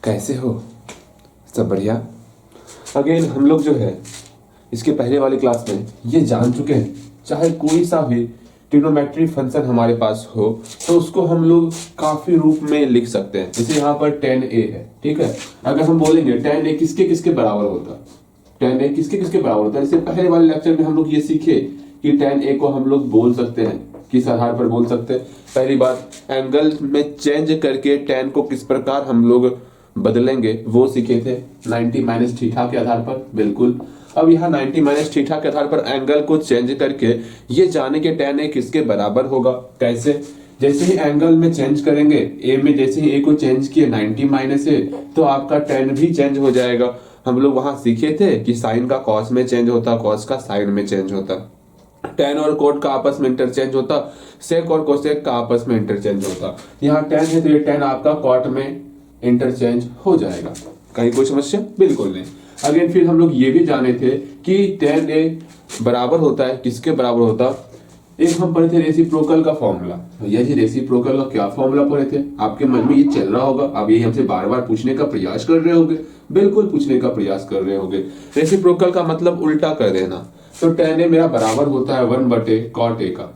कैसे हो? सब बढ़िया। अगेन हम लोग जो है इसके पहले वाली क्लास में ये जान चुके हैं, चाहे कोई सा भी ट्रिग्नोमेट्री फंक्शन हमारे पास हो तो उसको हम लोग काफी रूप में लिख सकते हैं। जैसे यहाँ पर tan a है, ठीक है। अगर हम बोलेंगे tan a किसके किसके बराबर होता है, tan a किसके किसके बराबर होता है। जैसे पहले वाले लेक्चर में हम लोग ये सीखे कि tan a को हम लोग बोल सकते हैं, किस आधार पर बोल सकते हैं। पहली बात, एंगल में चेंज करके tan को किस प्रकार हम लोग बदलेंगे वो सीखे थे, 90 माइनस थीटा के आधार पर। बिल्कुल। अब यहाँ 90 माइनस थीटा के आधार पर एंगल को चेंज करके ये जाने के tan a किसके बराबर होगा। कैसे? जैसे ही एंगल में चेंज करेंगे a में, जैसे ही a को चेंज किए 90 माइनस a, तो आपका tan भी चेंज हो जाएगा। हम लोग वहां सीखे थे कि साइन का कॉस में चेंज होता, कॉस का साइन में चेंज होता, tan और कोट का आपस में इंटरचेंज होता, सेक और कोसेक का आपस में इंटरचेंज होता। यहाँ tan है तो ये tan आपका कॉट में इंटरचेंज हो जाएगा। कहीं कोई समस्या? बिल्कुल नहीं। अगेन फिर हम लोग ये भी जाने थे कि tan a बराबर होता है किसके बराबर होता। एक हम पढ़े थे रेसिप्रोकल का फॉर्मूला। भैया जी रेसिप्रोकल का क्या फॉर्मूला पढ़े थे? आपके मन में ये चल रहा होगा, अब ये हमसे बार बार पूछने का प्रयास कर रहे होंगे। बिल्कुल पूछने का प्रयास कर रहे होंगे। रेसिप्रोकल का मतलब उल्टा कर देना। तो tan a मेरा बराबर होता है 1/cot a का।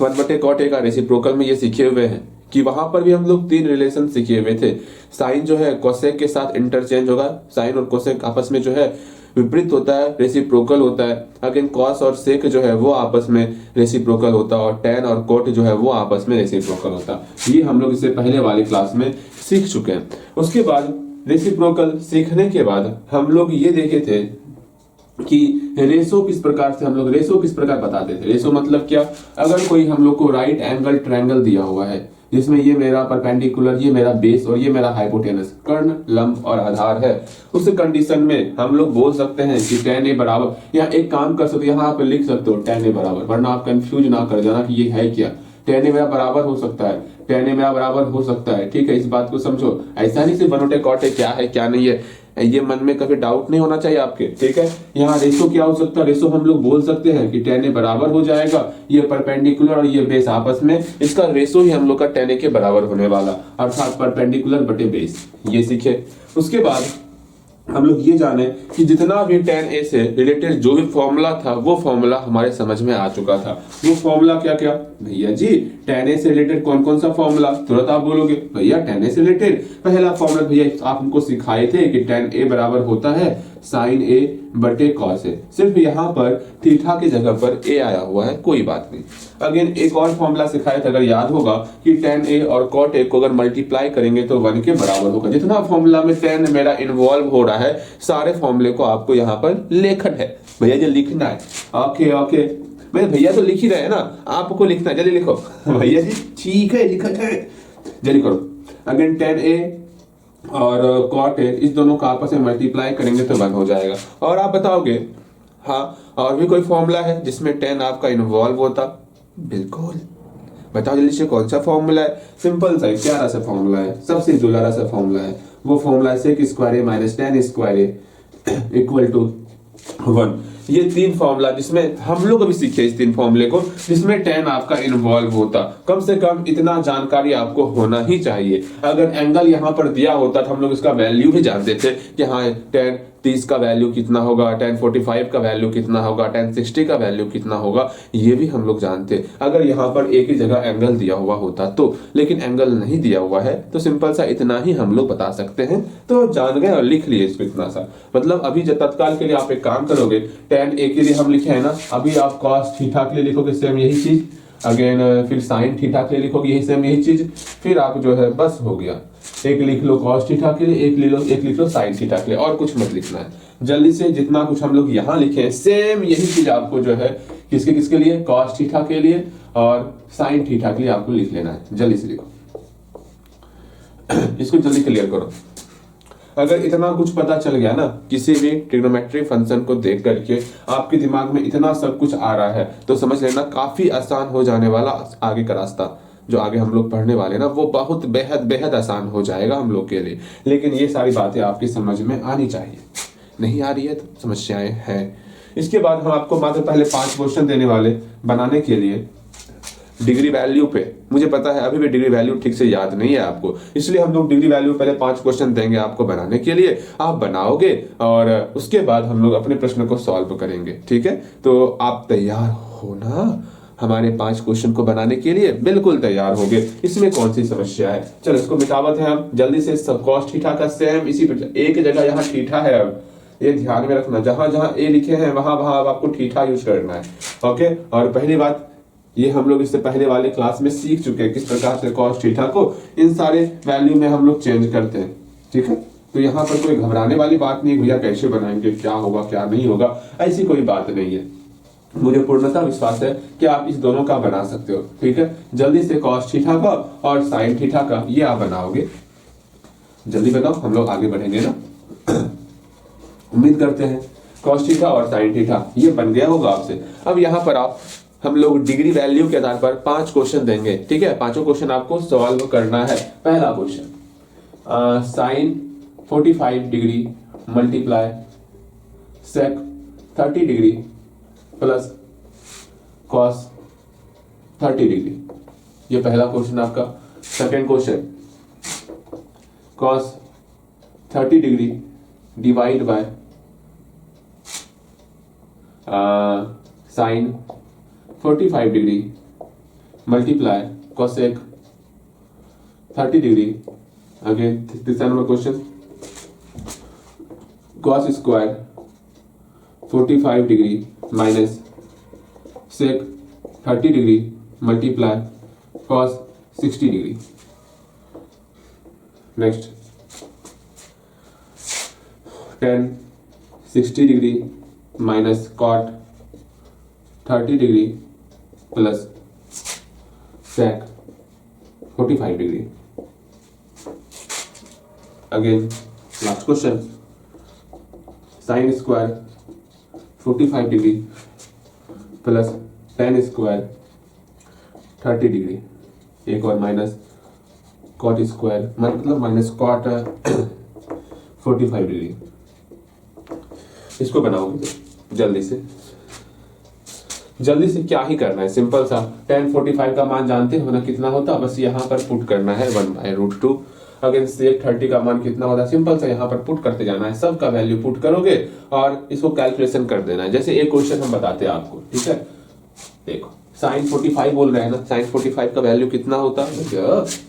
1/cot a का रेसिप्रोकल में ये सीखे हुए हैं कि वहां पर भी हम लोग तीन रिलेशन सीखे हुए थे। साइन जो है कोसेक के साथ इंटरचेंज होगा, साइन और कोसेक आपस में जो है विपरीत होता है, रेसिप्रोकल होता है। अगेन कॉस और सेक जो है वो आपस में रेसिप्रोकल होता है, और tan और कोट जो है वो आपस में रेसिप्रोकल होता है। ये हम लोग इससे पहले वाली क्लास में सीख चुके हैं। उसके बाद रेसिप्रोकल सीखने के बाद हम लोग ये देखे थे कि रेशो किस प्रकार से हम लोग रेशो किस प्रकार बताते थे। रेशो मतलब क्या? अगर कोई हम लोग को राइट एंगल ट्रायंगल दिया हुआ है जिसमें ये मेरा परपेंडिकुलर, ये मेरा बेस और ये मेरा हाइपोटेनस, कर्ण, लंब और आधार है, उस कंडीशन में हम लोग बोल सकते हैं कि tan a बराबर, या एक काम कर सकते हो यहाँ पे लिख सकते हो tan a बराबर, वरना आप कंफ्यूज ना कर जाना कि ये है क्या। tan a मेरा बराबर हो सकता है, tan a मेरा बराबर हो सकता है, ठीक है। इस बात को समझो। ऐसा नहीं सिर्फ 1/cot a क्या है क्या नहीं है, ये मन में कभी डाउट नहीं होना चाहिए आपके, ठीक है। यहाँ रेशो क्या हो सकता है? रेशो हम लोग बोल सकते हैं कि tan a बराबर हो जाएगा ये परपेंडिकुलर और ये बेस आपस में, इसका रेशो ही हम लोग का tan a के बराबर होने वाला, अर्थात परपेंडिकुलर बटे बेस। ये सीखे। उसके बाद हम लोग ये जाने कि जितना भी tan a से रिलेटेड जो भी फॉर्मूला था वो फॉर्मूला हमारे समझ में आ चुका था। वो फॉर्मूला क्या क्या? भैया जी tan a से रिलेटेड कौन कौन सा फॉर्मूला? तुरंत आप बोलोगे भैया tan a से रिलेटेड पहला फॉर्मूला भैया आप हमको सिखाए थे कि tan a बराबर होता है sin a बटे cos a। सिर्फ यहाँ पर थीटा की जगह पर a आया हुआ है, कोई बात नहीं। अगेन एक और फॉर्मूला सिखाया था, अगर याद होगा, कि tan a और cot a को अगर मल्टीप्लाई करेंगे तो 1 के बराबर होगा। जितना फॉर्मूला में tan मेरा इन्वॉल्व हो रहा है सारे फॉर्मूले को आपको यहाँ पर लेखन है। भैया जी लिखना है। ओके ओके, मेरे भैया तो लिख ही रहे हैं ना, आपको लिखना है, जल्दी लिखो। भैया जी ठीक है लिखा है, जल्दी करो। अगेन tan a और cot a इस दोनों का आपस में मल्टीप्लाई करेंगे तो 1 हो जाएगा। और आप बताओगे हाँ और भी कोई फॉर्मूला है जिसमें tan आपका इन्वॉल्व होता? बिल्कुल, बताओ जल्दी से कौन सा फॉर्मूला है? सिंपल सा प्यारा सा फॉर्मूला है, सबसे दुलारा सा फॉर्मूला है। वो फॉर्मूला है sec square a minus tan square a equal to 1। ये तीन फॉर्मूला जिसमें हम लोग अभी सीखे, इस तीन फॉर्मूले को जिसमें tan आपका इन्वॉल्व होता। कम से कम इतना जानकारी आपको होना ही चाहिए। अगर एंगल यहाँ पर दिया होता तो हम लोग इसका वैल्यू भी जानते थे कि हाँ tan 30 का वैल्यू कितना होगा, tan 45 का वैल्यू कितना होगा, tan 60 का वैल्यू कितना होगा, ये भी हम लोग जानते अगर यहाँ पर एक ही जगह एंगल दिया हुआ होता तो। लेकिन एंगल नहीं दिया हुआ है तो सिंपल सा इतना ही हम लोग बता सकते हैं, तो जान गए और लिख लिए इसको इतना सा। मतलब अभी जब तत्काल के लिए आप एक काम करोगे, tan a के लिए हम लिखे है ना, अभी आप cos थीटा के लिए लिखोगे सेम यही चीज, अगेन फिर sin थीटा के लिए लिखोगे यही सेम यही चीज, फिर आप जो है बस हो गया। एक लिख लो cos थीटा के लिए, एक लिख लो sin थीटा के लिए, और कुछ मत लिखना है। जल्दी से जितना कुछ हम लोग यहाँ लिखे हैं सेम यही चीज आपको जो है किसके किसके लिए, cos थीटा के लिए और sin थीटा के लिए आपको लिख लेना है। जल्दी से लिखो, इसको जल्दी क्लियर करो। अगर इतना कुछ पता चल गया ना किसी भी ट्रिग्नोमेट्री फंक्शन को देख करके आपके दिमाग में इतना सब कुछ आ रहा है तो समझ लेना काफी आसान हो जाने वाला आगे का रास्ता जो आगे हम लोग पढ़ने वाले ना, वो बहुत बेहद बेहद आसान हो जाएगा हम लोग के लिए। लेकिन ये सारी बातें आपकी समझ में आनी चाहिए, नहीं आ रही है तो समस्याएं हैं। इसके बाद हम आपको मात्र पहले 5 क्वेश्चन देने वाले बनाने के लिए डिग्री वैल्यू पे। मुझे पता है अभी भी डिग्री वैल्यू ठीक से याद नहीं है आपको, इसलिए हम लोग डिग्री वैल्यू पहले 5 क्वेश्चन देंगे आपको बनाने के लिए, आप बनाओगे और उसके बाद हम लोग अपने प्रश्न को सॉल्व करेंगे। ठीक है, तो आप तैयार हो ना हमारे 5 क्वेश्चन को बनाने के लिए? बिल्कुल तैयार हो गए, इसमें कौन सी समस्या है। चलो इसको मिटावत है हम जल्दी से। सब कॉस थीटा का सेम इसी पर, एक जगह यहाँ थीटा है, अब ये ध्यान में रखना, जहां जहां ए लिखे हैं वहां वहां अब आपको थीटा यूज करना है। ओके, और पहली बात ये हम लोग इससे पहले वाले क्लास में सीख चुके हैं किस प्रकार से कॉस थीटा को इन सारे वैल्यू में हम लोग चेंज करते हैं। ठीक है, तो यहाँ पर कोई घबराने वाली बात नहीं, भैया कैसे बनाएंगे, क्या होगा क्या नहीं होगा, ऐसी कोई बात नहीं है। मुझे पूर्णतः विश्वास है कि आप इस दोनों का बना सकते हो। ठीक है, जल्दी से कॉस थीटा का और साइन थीटा का ये आप बनाओगे, जल्दी बताओ, हम लोग आगे बढ़ेंगे ना। उम्मीद करते हैं कॉस थीटा और साइन थीटा ये बन गया होगा आपसे। अब यहाँ पर आप हम लोग डिग्री वैल्यू के आधार पर 5 क्वेश्चन देंगे। ठीक है, 5 क्वेश्चन आपको सॉल्व करना है। पहला question, sine 45 degree multiply sec 30 degree plus cos 30 degree, ये पहला क्वेश्चन आपका। Second question, cos 30 degree divide by sine 45 degree multiply cosec 30 degree. Again तीसरा number question, cos square 45 degree minus sec 30 degree multiply cos 60 degree. Next, tan 60 degree minus cot 30 degree plus sec 45 degree. Again last question, sine square 45 degree plus tan square 30 degree, एक और minus cot square मतलब minus cot 45 degree. इसको बनाओगे जल्दी से। जल्दी से क्या ही करना है, सिंपल सा, tan 45 का मान जानते हो ना कितना होता, बस यहाँ पर पुट करना है 1/√2। अगर सेक 30 का मान कितना होता है, सिंपल सा यहाँ पर पुट करते जाना है, सब का वैल्यू पुट करोगे और इसको कैलकुलेशन कर देना है। जैसे एक क्वेश्चन हम बताते हैं आपको, ठीक है, देखो साइन 45 बोल रहे हैं ना, साइन 45 का वैल्यू कितना होता है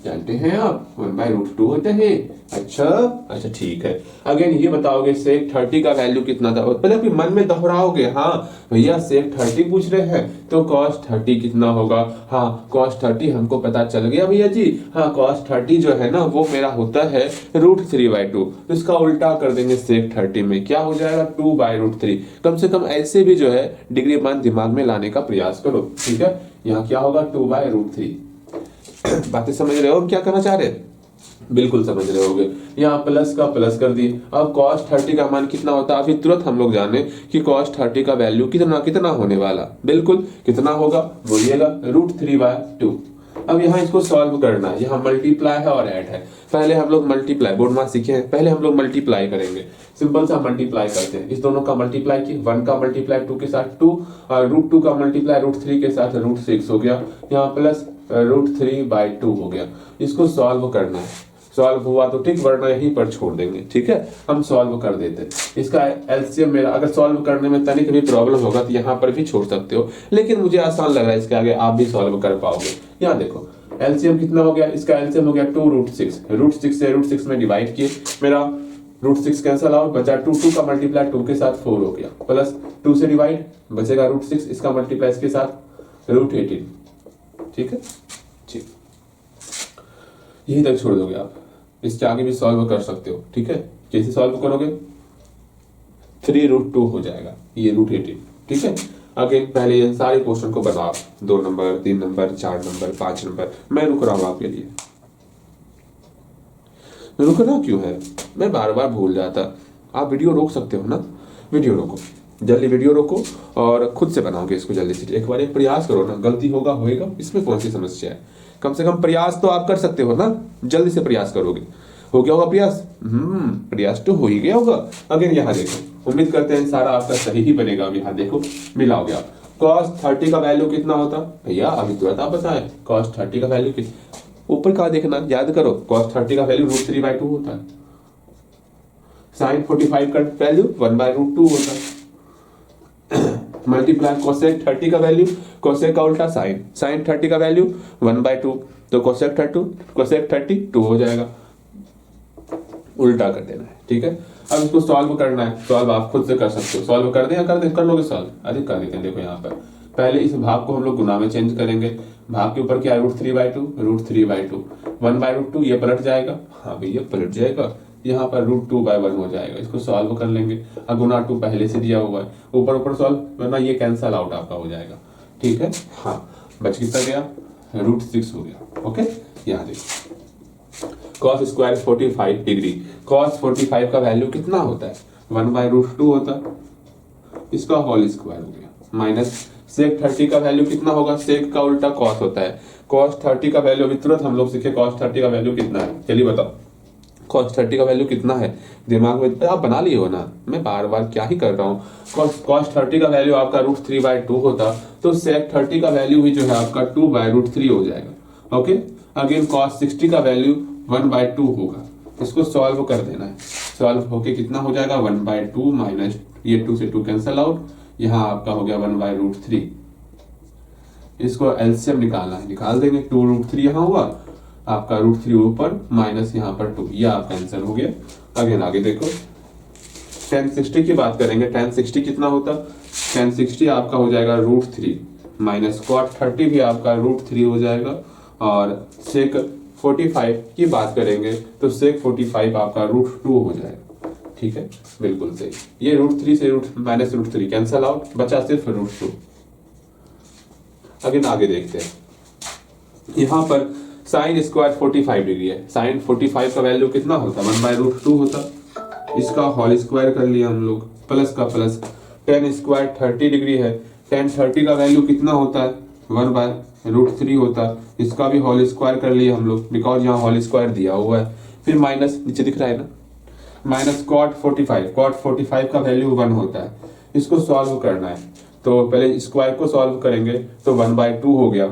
जानते हैं आप, 1/√2 होता है। अच्छा ठीक है। अगेन ये बताओगे सेक 30 का वैल्यू कितना था, पहले अपने मन में दोहराओगे। हाँ भैया सेक 30 पूछ रहे हैं तो कॉस 30 कितना होगा, हाँ कॉस 30 हमको पता चल गया भैया जी। हाँ कॉस 30 जो है ना वो मेरा होता है √3/2, तो इसका उल्टा कर देंगे सेक 30 में, क्या हो जाएगा 2/√3। कम से कम ऐसे भी जो है डिग्री मान दिमाग में लाने का प्रयास करो। ठीक है, यहाँ क्या होगा 2/√3। बातें समझ रहे हो क्या करना चाह रहे हैं? बिल्कुल समझ रहे होगे। यहाँ प्लस का प्लस कर दिए। अब cos 30 का मान कितना होता है, अभी तुरंत हम लोग जाने कि cos 30 का वैल्यू कितना होने वाला, बिल्कुल कितना होगा बोलिएगा, √3/2। अब यहाँ इसको सॉल्व करना है, यहाँ मल्टीप्लाई है और ऐड है। पहले हम लोग मल्टीप्लाई, बोर्ड में सीखे हैं, पहले हम लोग मल्टीप्लाई करेंगे। सिंपल सा मल्टीप्लाई करते हैं, इस दोनों का मल्टीप्लाई किए, 1 का मल्टीप्लाई 2 के साथ 2 और √2 का मल्टीप्लाई √3 के साथ √6 हो गया, यहाँ प्लस √3/2 हो गया। इसको सॉल्व करना है, सॉल्व हुआ तो ठीक, वरना यहीं पर छोड़ देंगे। ठीक है, हम सॉल्व कर देते हैं। इसका एलसीएम मेरा, अगर सॉल्व करने में तनिक भी प्रॉब्लम होगा तो यहाँ पर भी छोड़ सकते हो, लेकिन मुझे आसान लग रहा है, इसके आगे आप भी सॉल्व कर पाओगे। यहाँ देखो एलसीएम कितना हो गया, इसका एलसीएम हो गया 2√6, √6 से √6 में डिवाइड किए, मेरा √6 कैंसल आउट, बचा 2 का मल्टीप्लाई 2 के साथ 4 हो गया, प्लस 2 से डिवाइड बचेगा √6, इसका मल्टीप्लाई इसके साथ √18। ठीक है, ठीक, यही तक छोड़ दोगे आप, इसके आगे भी सॉल्व कर सकते हो। ठीक है, कैसे सॉल्व करोगे, 3√2 हो जाएगा, ये √18। ठीक है, अगेन पहले ये सारे क्वेश्चन को बनाओ, 2 नंबर 3 नंबर 4 नंबर 5 नंबर। मैं रुक रहा हूं आपके लिए, रुकना क्यों है, मैं बार बार भूल जाता। आप वीडियो रोक सकते हो ना, वीडियो रोको, जल्दी वीडियो रोको और खुद से बनाओगे इसको जल्दी से। एक बार एक प्रयास करो ना, गलती होगा होएगा, इसमें कौन सी समस्या है, कम से कम प्रयास तो आप कर सकते हो ना, जल्दी से प्रयास करोगे। हो गया होगा प्रयास, प्रयास तो हो ही गया होगा। अगर यहाँ देखो, उम्मीद करते हैं सारा आपका सही ही बनेगा। अब यहाँ देखो मिलाओगे आप, cos 30 का वैल्यू कितना होता भैया, अभी तुरंत आप बताएं cos 30 का वैल्यू कितना, ऊपर का देखना, याद करो cos 30 का वैल्यू √3/2 होता है, sin 45 का वैल्यू 1/√2 होता है, मल्टीप्लाई कोसेक 30 का वैल्यू, कोसेक का उल्टा sin 30 का वैल्यू 1/2, तो कोसेक 30 2 हो जाएगा, उल्टा कर देना है। ठीक है, अब इसको सॉल्व करना है, सॉल्व आप खुद से कर सकते हो, सॉल्व कर दें या कर लोगे सॉल्व, अरे कर देते हैं। देखो यहाँ पर पहले इस भाग को हम लोग गुना में चेंज करेंगे, भाग के ऊपर क्या है √3/2, 1/√2 ये पलट जाएगा, हाँ भैया पलट जाएगा, यहाँ पर √2/1 हो जाएगा, इसको सॉल्व कर लेंगे, और गुना 2 पहले से दिया हुआ है, ऊपर सॉल्व, वरना ये कैंसल आउट आपका हो जाएगा। ठीक है, हाँ बच कितना गया, √6 हो गया। ओके, यहाँ देखो cos स्क्वायर 45 डिग्री, cos 45 का वैल्यू कितना होता है 1/√2 होता है, इसका होल स्क्वायर हो गया, माइनस sec 30 का वैल्यू कितना होगा, sec का उल्टा cos होता है, cos 30 का वैल्यू अभी तुरंत हम लोग सीखे cos 30 का वैल्यू कितना है, चलिए बताओ cos 30 का वैल्यू कितना है, दिमाग में आप बना लिए हो ना, मैं बार बार क्या ही कर रहा हूँ। cos 30 का वैल्यू आपका √3/2 होता, तो sec 30 का वैल्यू भी जो है आपका 2/√3 हो जाएगा। ओके, अगेन cos 60 का वैल्यू 1/2 होगा, इसको सॉल्व कर देना है, सॉल्व होके कितना हो जाएगा 1/2 माइनस ये 2 से 2 कैंसल आउट, यहाँ आपका हो गया 1/√3, इसको एलसीएम निकालना है, निकाल देंगे, 2√3 यहाँ हुआ आपका, √3 ऊपर माइनस यहाँ पर 2, ये आपका आंसर हो गया। अगेन आगे देखो tan 60 की बात करेंगे, tan 60 कितना होता, tan 60 आपका हो जाएगा √3 माइनस cot 30 भी आपका √3 हो जाएगा, और sec 45 की बात करेंगे तो sec 45 आपका √2 हो जाएगा। ठीक है, बिल्कुल सही, ये √3 से माइनस √3 कैंसल आउट, बचा सिर्फ √2। अगेन आगे देखते हैं, यहाँ पर sin स्क्वायर 45 डिग्री है, sin 45 का वैल्यू कितना होता 1/√2 होता, इसका होल स्क्वायर कर लिया हम लोग, प्लस का प्लस, tan स्क्वायर 30 डिग्री है, tan 30 का वैल्यू कितना होता है 1/√3 होता, इसका भी होल स्क्वायर कर लिया हम लोग, बिकॉज यहाँ होल स्क्वायर दिया हुआ है, फिर माइनस नीचे दिख रहा है ना, माइनस cot 45 का वैल्यू 1 होता है, इसको सॉल्व करना है, तो पहले स्क्वायर को सॉल्व करेंगे तो 1/2 हो गया,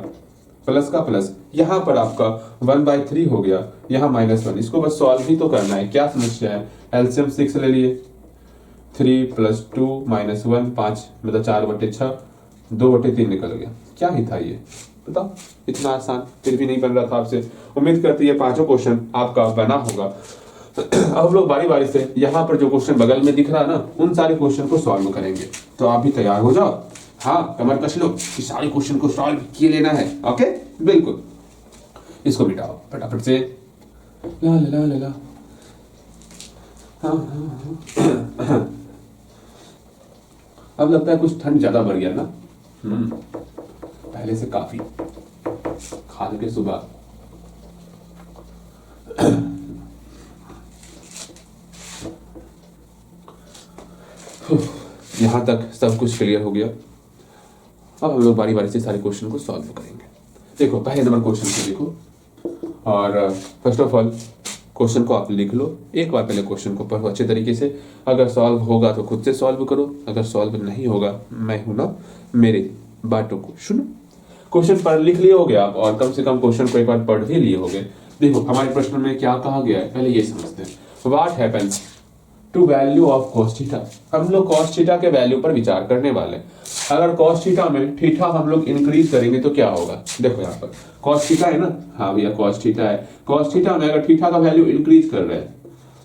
प्लस का प्लस, यहाँ पर आपका 1/3 हो गया, यहाँ -1, इसको बस सॉल्व ही तो करना है, क्या समस्या है, एलसीएम 6 ले लिए, 3 + 2 - 1 5 मतलब 4/6, 2/3 निकल गया, क्या ही था ये बताओ, इतना आसान, फिर भी नहीं बन रहा था आपसे, उम्मीद करती है पांचों क्वेश्चन आपका बना होगा। अब हम लोग बारी बारी से यहाँ पर जो क्वेश्चन बगल में दिख रहा है ना, उन सारे क्वेश्चन को सॉल्व करेंगे, तो आप भी तैयार हो जाओ, हाँ कमर कस लो कि सारे क्वेश्चन को सॉल्व किए लेना है। ओके, बिल्कुल, इसको मिटाओ फटाफट से, ला ला ला ला, हाँ। अब लगता है कुछ ठंड ज्यादा बढ़ गया ना, पहले से काफी, खा के सुबह यहां तक सब कुछ क्लियर हो गया। अब हम लोग बारी बारी से सारे क्वेश्चन को सॉल्व करेंगे। देखो पहले नंबर क्वेश्चन को देखो, और फर्स्ट ऑफ ऑल क्वेश्चन को आप लिख लो, एक बार पहले क्वेश्चन को पढ़ो अच्छे तरीके से, अगर सॉल्व होगा तो खुद से सॉल्व करो, अगर सॉल्व नहीं होगा मैं हूं ना, मेरे बातों को सुनो। क्वेश्चन पढ़ लिख लिए होगे आप, और कम से कम क्वेश्चन को एक बार पढ़ भी लिए होगे। देखो हमारे प्रश्न में क्या कहा गया है, पहले ये समझते हैं। What happens to value of cos theta, हम लोग cos थीटा के वैल्यू पर विचार करने वाले। अगर cos थीटा में थीटा हम लोग इंक्रीज करेंगे तो क्या होगा, देखो यहाँ पर cos थीटा है ना, हाँ भैया cos थीटा है, cos थीटा में अगर थीटा का वैल्यू इंक्रीज कर रहे हैं,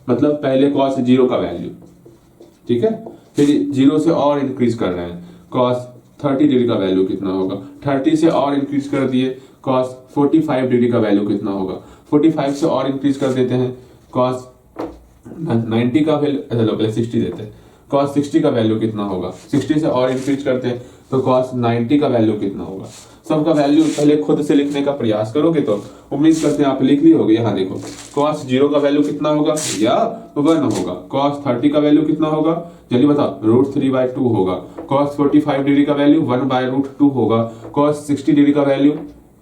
मतलब पहले cos 0 का वैल्यू, ठीक है, फिर 0 से और इंक्रीज कर रहे हैं, cos 30 डिग्री का वैल्यू कितना होगा, 30 से और इंक्रीज कर दिए, cos 45 डिग्री का वैल्यू कितना होगा, 45 से और इंक्रीज कर देते हैं, cos 90 का वैल्यू, पहले 60 देते हैं, cos 60 का वैल्यू कितना होगा, 60 से और इंक्रीज करते हैं तो cos 90 का वैल्यू कितना होगा। सबका वैल्यू पहले खुद से लिखने का प्रयास करोगे तो उम्मीद करते हैं आप लिख ली होगी। यहाँ देखो cos 0 का वैल्यू कितना होगा या 1 होगा, cos 30 का वैल्यू कितना होगा जल्दी बताओ, √3/2 होगा, cos 45 डिग्री का वैल्यू 1/√2 होगा, cos 60 डिग्री का वैल्यू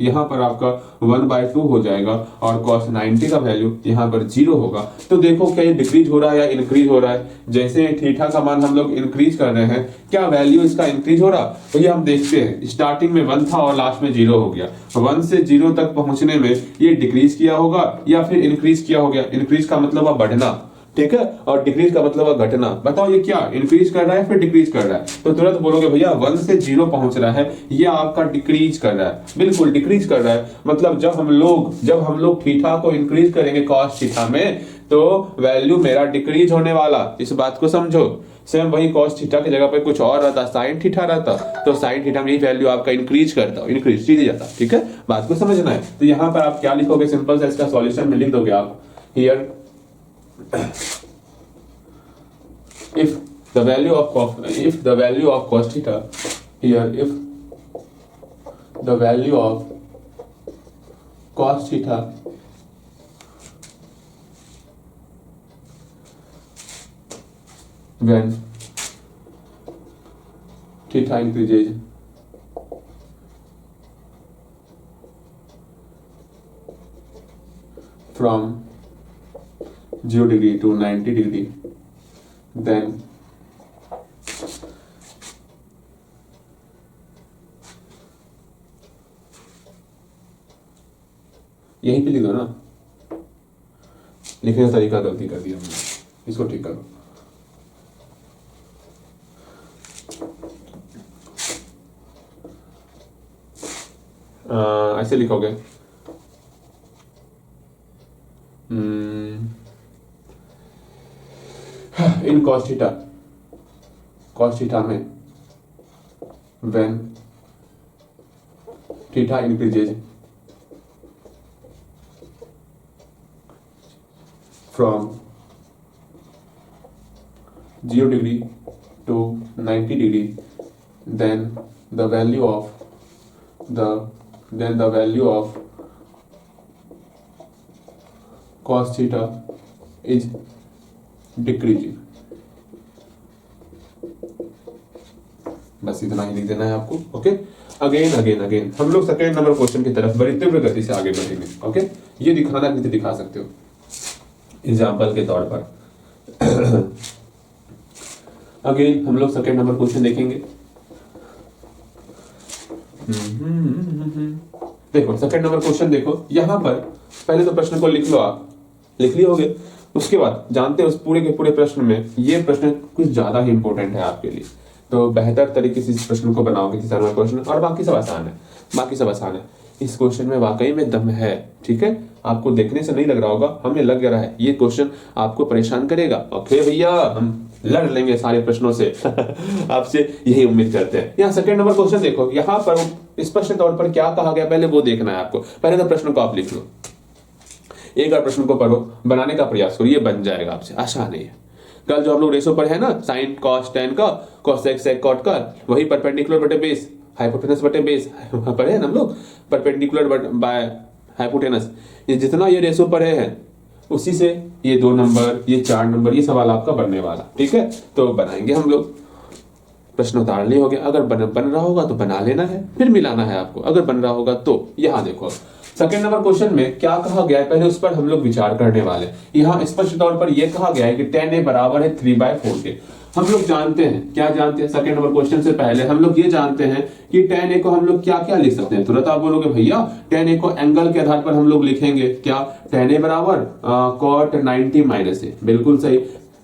यहाँ पर आपका 1/2 हो जाएगा और cos 90 का वैल्यू यहाँ पर 0 होगा। तो देखो क्या ये डिक्रीज हो रहा है या इंक्रीज हो रहा है। जैसे थीटा का मान हम लोग इंक्रीज कर रहे हैं, क्या वैल्यू इसका इंक्रीज हो रहा, तो ये हम देखते हैं। स्टार्टिंग में 1 था और लास्ट में 0 हो गया। 1 से 0 तक पहुंचने में ये डिक्रीज किया होगा या फिर इंक्रीज किया हो गया। इंक्रीज का मतलब है बढ़ना, ठीक है, और डिक्रीज का मतलब है घटना। बताओ ये क्या इंक्रीज कर रहा है फिर डिक्रीज कर रहा है, तो तुरंत बोलोगे भैया 1 से 0 पहुंच रहा है, ये आपका डिक्रीज कर रहा है। बिल्कुल डिक्रीज कर रहा है, मतलब जब हम लोग थीटा को इंक्रीज करेंगे cos थीटा में, तो वैल्यू मेरा डिक्रीज होने वाला। इस बात को समझो। सेम वही cos थीटा की जगह पे कुछ और रहता, sin थीटा रहता, तो sin थीटा में वैल्यू आपका इंक्रीज करता, इंक्रीज सीधे जाता। ठीक है, बात को समझना है। तो यहाँ पर आप क्या लिखोगे, सिंपल सा इसका सॉल्यूशन में लिख दोगे आप, here if the value of cos theta, here if the value of cos theta when theta increases from 0 degree to 90 degree, then यहीं पे लिख दो ना, लिखने का तरीका गलती कर दिया हमने, इसको ठीक करो। ऐसे लिखोगे इन cos थीटा में when theta increases from 0 degree to 90 degree, then the value of cos theta is decreasing। बस इतना ही लिख देना है आपको। ओके, अगेन हम लोग सेकेंड नंबर क्वेश्चन की तरफ बड़ी तीव्र गति से आगे बढ़ेंगे। ओके, ये दिखाना नहीं दिखा सकते हो एग्जाम्पल के तौर पर। अगेन हम लोग सेकेंड नंबर क्वेश्चन देखेंगे। देखो सेकेंड नंबर क्वेश्चन देखो, यहां पर पहले तो प्रश्न को लिख लो, आप लिख लिए होगे। उसके बाद जानते हो उस पूरे के पूरे प्रश्न में ये प्रश्न कुछ ज्यादा ही इंपॉर्टेंट है आपके लिए, तो बेहतर तरीके से इस प्रश्न को बनाओगे तीसरा नंबर क्वेश्चन, और बाकी सब आसान है। इस क्वेश्चन में वाकई में दम है। ठीक है, आपको देखने से नहीं लग रहा होगा, हमें लग रहा है ये क्वेश्चन आपको परेशान करेगा। ओके भैया, हम लड़ लेंगे सारे प्रश्नों से आपसे यही उम्मीद करते हैं। यहाँ सेकंड नंबर क्वेश्चन देखो, यहाँ पर स्पष्ट तौर पर क्या कहा गया पहले वो देखना है आपको। पहले तो प्रश्न को आप लिख लो, एक बार प्रश्न को पढ़ो, बनाने का प्रयास करो, ये बन जाएगा आपसे, आसान है। कल जो हम लोग रेशो पर है ना, साइन कॉस टेन का, कॉसेक सेक कॉट का, वही परपेंडिकुलर बटे बेस, हाइपोटेनस बटे बेस पढ़े हैं हम लोग, परपेंडिकुलर बाय हाइपोटेनस, ये जितना ये रेशो पढ़े हैं उसी से ये 2 नंबर, ये 4 नंबर, ये सवाल आपका बनने वाला। ठीक है, तो बनाएंगे हम लोग। प्रश्न उतार लिए होगे, अगर बन रहा होगा तो बना लेना है, फिर मिलाना है आपको। अगर बन रहा होगा तो यहाँ देखो सेकंड नंबर क्वेश्चन में क्या कहा गया है, पहले उस पर हम लोग विचार करने वाले। यहाँ स्पष्ट तौर पर यह कहा गया है कि tan a बराबर है 3/4 के। हम लोग जानते हैं, क्या जानते हैं, सेकंड नंबर क्वेश्चन से पहले हम लोग ये जानते हैं कि tan a को हम लोग क्या क्या लिख सकते हैं। तुरंत आप बोलोगे भैया tan a को एंगल के आधार पर हम लोग लिखेंगे, क्या, tan a बराबर cot 90 माइनस a, बिल्कुल सही।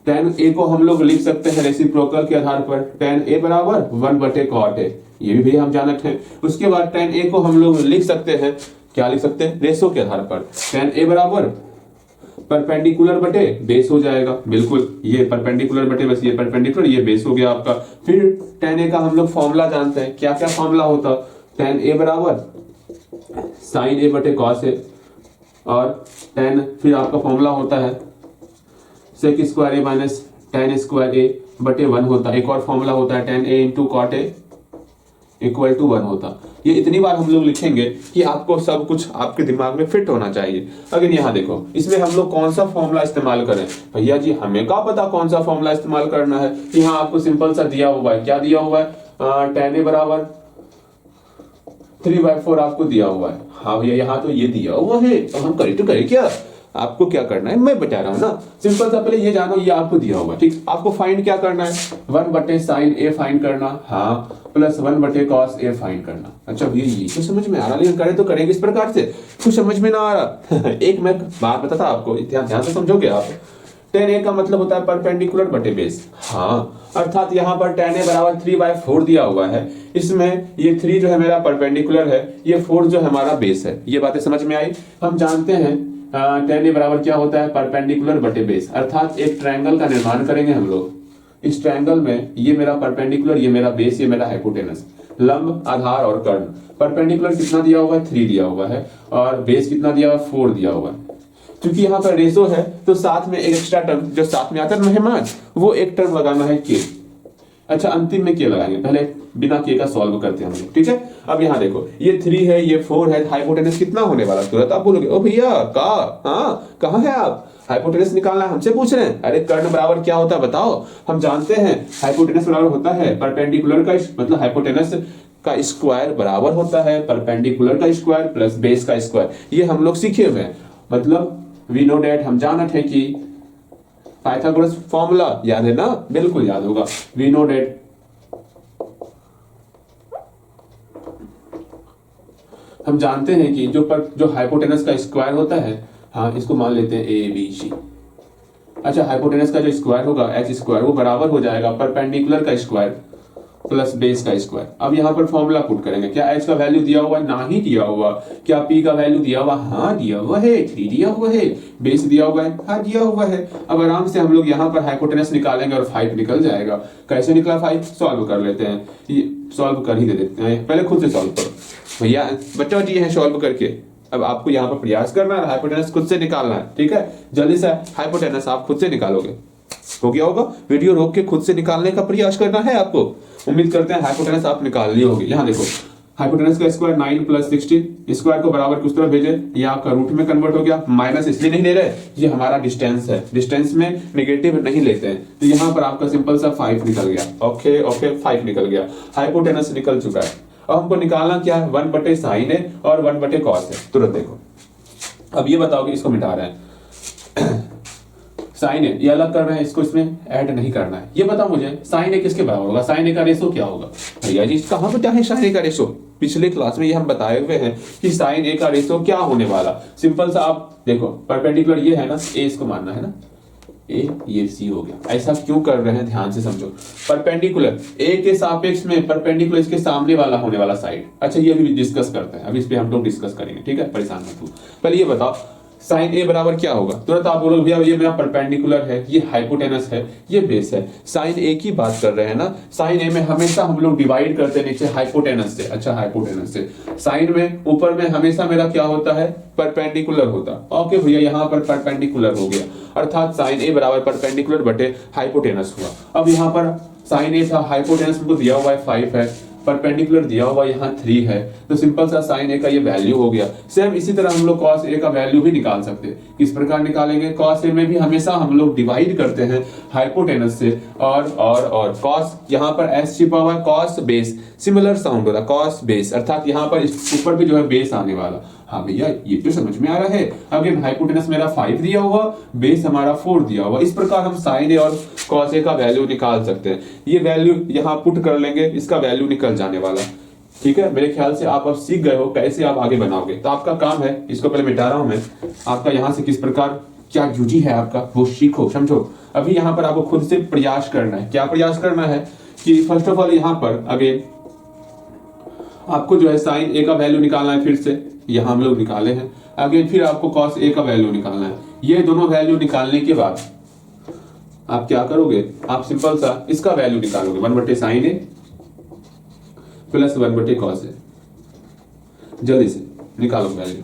tan a को हम लोग लिख सकते हैं रेसिप्रोकल के आधार पर, tan a बराबर 1/cot a, ये भी भैया हम जानते हैं। उसके बाद tan a को हम लोग लिख सकते हैं, क्या लिख सकते हैं, रेशो के आधार पर, tan a बराबर परपेंडिकुलर बटे बेस हो जाएगा, बिल्कुल, ये परपेंडिकुलर बटे बस, ये परपेंडिकुलर, ये बेस हो गया आपका। फिर tan a का हम लोग फॉर्मूला जानते हैं, क्या क्या फॉर्मूला होता, tan a बराबर sin a बटे cos a, और tan फिर आपका फॉर्मूला होता है sec square a minus tan square a बटे 1 होता है। एक और फॉर्मूला होता है tan a into cot a equal to 1 होता। ये इतनी बार हम लोग लिखेंगे कि आपको सब कुछ आपके दिमाग में फिट होना चाहिए। अगर यहाँ देखो, इसमें हम लोग कौन सा फॉर्मूला इस्तेमाल करें, भैया जी हमें क्या पता कौन सा फॉर्मूला इस्तेमाल करना है। यहाँ आपको सिंपल सा दिया हुआ है, क्या दिया हुआ है, tan a बराबर 3/4 आपको दिया हुआ है। हाँ भैया यहाँ तो ये दिया हुआ है, अब हम करें तो करें क्या, आपको क्या करना है मैं बता रहा हूँ ना, सिंपल सा पहले ये जानो ये आपको दिया हुआ, ठीक। आपको फाइंड क्या करना है, 1/sin a फाइंड करना, हाँ, प्लस 1/cos a फाइंड करना। अच्छा भैया ये तो समझ में आ रहा, लेकिन करें तो करेंगे इस प्रकार से, कुछ समझ में ना आ रहा। एक मैं बात बताता आपको, ध्यान से समझोगे आप। tan a का मतलब होता है परपेंडिकुलर बटे बेस, हाँ, अर्थात यहाँ पर tan a बराबर 3/4 दिया हुआ है, इसमें ये 3 जो है मेरा परपेंडिकुलर है, ये 4 जो हमारा बेस है। ये बातें समझ में आई। हम जानते हैं tan a बराबर क्या होता है, परपेंडिकुलर बटे बेस, अर्थात एक ट्रायंगल का निर्माण करेंगे हम लोग। इस ट्रायंगल में ये मेरा परपेंडिकुलर, ये मेरा बेस, ये मेरा हाइपोटेनस, लंब, आधार और कर्ण। परपेंडिकुलर कितना दिया हुआ है, 3 दिया हुआ है, और बेस कितना दिया हुआ है, 4 दिया हुआ है। क्योंकि यहाँ पर रेशो है तो साथ में एक एक्स्ट्रा टर्म जो साथ में आता है मेहमान, वो एक टर्म लगाना है के। अच्छा अंतिम में के लगाएंगे, पहले बिना के का सॉल्व करते हैं हम लोग, ठीक है। अब यहाँ देखो ये 3 है, ये 4 है, हाइपोटेनस कितना होने वाला, तुरंत आप बोलोगे ओ भैया हाँ कहाँ है आप, हाइपोटेनस निकालना है, हमसे पूछ रहे हैं। अरे कर्ण बराबर क्या होता है बताओ, हम जानते हैं हाइपोटेनस बराबर होता है परपेंडिकुलर का, मतलब हाइपोटेनस का स्क्वायर बराबर होता है परपेंडिकुलर का स्क्वायर प्लस बेस का स्क्वायर। ये हम लोग सीखे हुए हैं, मतलब वी नो डेट, हम जानते हैं कि पाइथागोरस फॉर्मूला याद है ना, बिल्कुल याद होगा। वी नो डेट हम जानते हैं कि जो हाइपोटेनस का स्क्वायर होता है, हाँ इसको मान लेते हैं ए बी सी। अच्छा हाइपोटेनस का जो स्क्वायर होगा एच स्क्वायर, वो बराबर हो जाएगा परपेंडिकुलर का स्क्वायर प्लस बेस का स्क्वायर। अब यहाँ पर फॉर्मूला पुट करेंगे, क्या एच का वैल्यू दिया हुआ है, ना ही दिया हुआ। क्या पी का वैल्यू दिया हुआ, हाँ दिया हुआ है, 3 दिया हुआ है। बेस दिया हुआ है, हाँ दिया हुआ है। अब आराम से हम लोग यहाँ पर हाइपोटेनस निकालेंगे और 5 निकल जाएगा। कैसे निकला 5, सॉल्व कर लेते हैं, ये सॉल्व कर ही दे देते हैं, पहले खुद से सॉल्व करो भैया, बच्चों जी है सॉल्व करके। अब आपको यहाँ पर प्रयास करना है, हाइपोटेनस खुद से निकालना है, ठीक है। जल्दी से हाइपोटेनस आप खुद से निकालोगे, हो गया होगा। वीडियो रोक के खुद से निकालने का प्रयास करना है आपको। उम्मीद करते हैं हाइपोटेनस आप निकाल लिए होगी। यहाँ देखो हाइपोटेनस का स्क्वायर 9 + 16, स्क्वायर को बराबर किस तरफ भेजे, ये आपका रूट में कन्वर्ट हो गया। माइनस इसलिए नहीं ले रहे, ये हमारा डिस्टेंस है, डिस्टेंस में नेगेटिव नहीं लेते हैं, तो यहाँ पर आपका सिंपल सा 5 निकल गया। ओके 5 निकल गया, हाइपोटेनस निकल चुका है। अब हमको निकालना क्या है, 1/sin है और 1/cos है। तुरंत देखो, अब ये बताओ कि इसको मिटा रहे हैं, साइन ए ये अलग कर रहे हैं, इसको इसमें ऐड नहीं करना है। ये बताओ मुझे साइन ए किसके बराबर होगा, साइन ए का रेशो क्या होगा। भैया जी कहां पे क्या है साइन ए का रेशो, पिछले क्लास में ये हम बताए हुए हैं कि साइन ए का रेशो क्या होने वाला। सिंपल सा आप देखो, परपेंडिकुलर ये है ना, ए इसको मानना है ना, ए ये सी हो गया। ऐसा क्यों कर रहे हैं, ध्यान से समझो। परपेंडिकुलर ए के सापेक्ष में परपेंडिकुलर इसके सामने वाला होने वाला साइड। अच्छा ये भी डिस्कस करते हैं, अब इस पे हम लोग डिस्कस करेंगे, ठीक है, परेशान मत हो। पहले ये बताओ साइन ए बराबर क्या होगा। तुरंत आप बोलोगे भैया ये मेरा परपेंडिकुलर है, ये हाइपोटेनस है, ये बेस है। साइन ए की बात कर रहे हैं ना, साइन ए में हमेशा हम लोग डिवाइड करते हैं नीचे हाइपोटेनस से। अच्छा हाइपोटेनस से, साइन में ऊपर में हमेशा मेरा क्या होता है, परपेंडिकुलर होता। ओके भैया यहाँ पर परपेंडिकुलर हो गया, अर्थात साइन ए बराबर परपेंडिकुलर बटे हाइपोटेनस हुआ। अब यहाँ पर साइन ए था, हाइपोटेनस को दिया हुआ है 5 है, परपेंडिकुलर दिया हुआ यहाँ 3 है, तो सिंपल सा साइन ए का ये वैल्यू हो गया। सेम इसी तरह हम लोग कॉस ए का वैल्यू भी निकाल सकते हैं। किस प्रकार निकालेंगे, कॉस ए में भी हमेशा हम लोग डिवाइड करते हैं हाइपोटेनस से, और कॉस यहाँ पर एस छिपा हुआ है, कॉस बेस, सिमिलर साउंड होता है कॉस बेस, अर्थात यहाँ पर ऊपर भी जो है बेस आने वाला। हाँ भैया ये तो समझ में आ रहा है। अगेन हाइपोटेनस मेरा 5 दिया हुआ, बेस हमारा 4 दिया हुआ। इस प्रकार हम साइन ए और कॉस ए का वैल्यू निकाल सकते हैं। ये वैल्यू यहाँ पुट कर लेंगे, इसका वैल्यू निकल जाने वाला, ठीक है। मेरे ख्याल से आप अब सीख गए हो कैसे आप आगे बनाओगे। तो आपका काम है, इसको पहले मिटा रहा हूं मैं, आपका यहाँ से किस प्रकार क्या ड्यूटी है आपका, वो सीखो समझो। अभी यहाँ पर आपको खुद से प्रयास करना है। क्या प्रयास करना है कि फर्स्ट ऑफ ऑल यहाँ पर अगेन आपको जो है साइन ए का वैल्यू निकालना है, फिर से यहाँ हम लोग निकाले हैं। अगेन फिर आपको कॉस ए का वैल्यू निकालना है। ये दोनों वैल्यू निकालने के बाद आप क्या करोगे, आप सिंपल सा इसका वैल्यू निकालोगे, 1/sin ए प्लस 1/cos ए। जल्दी से निकालो वैल्यू,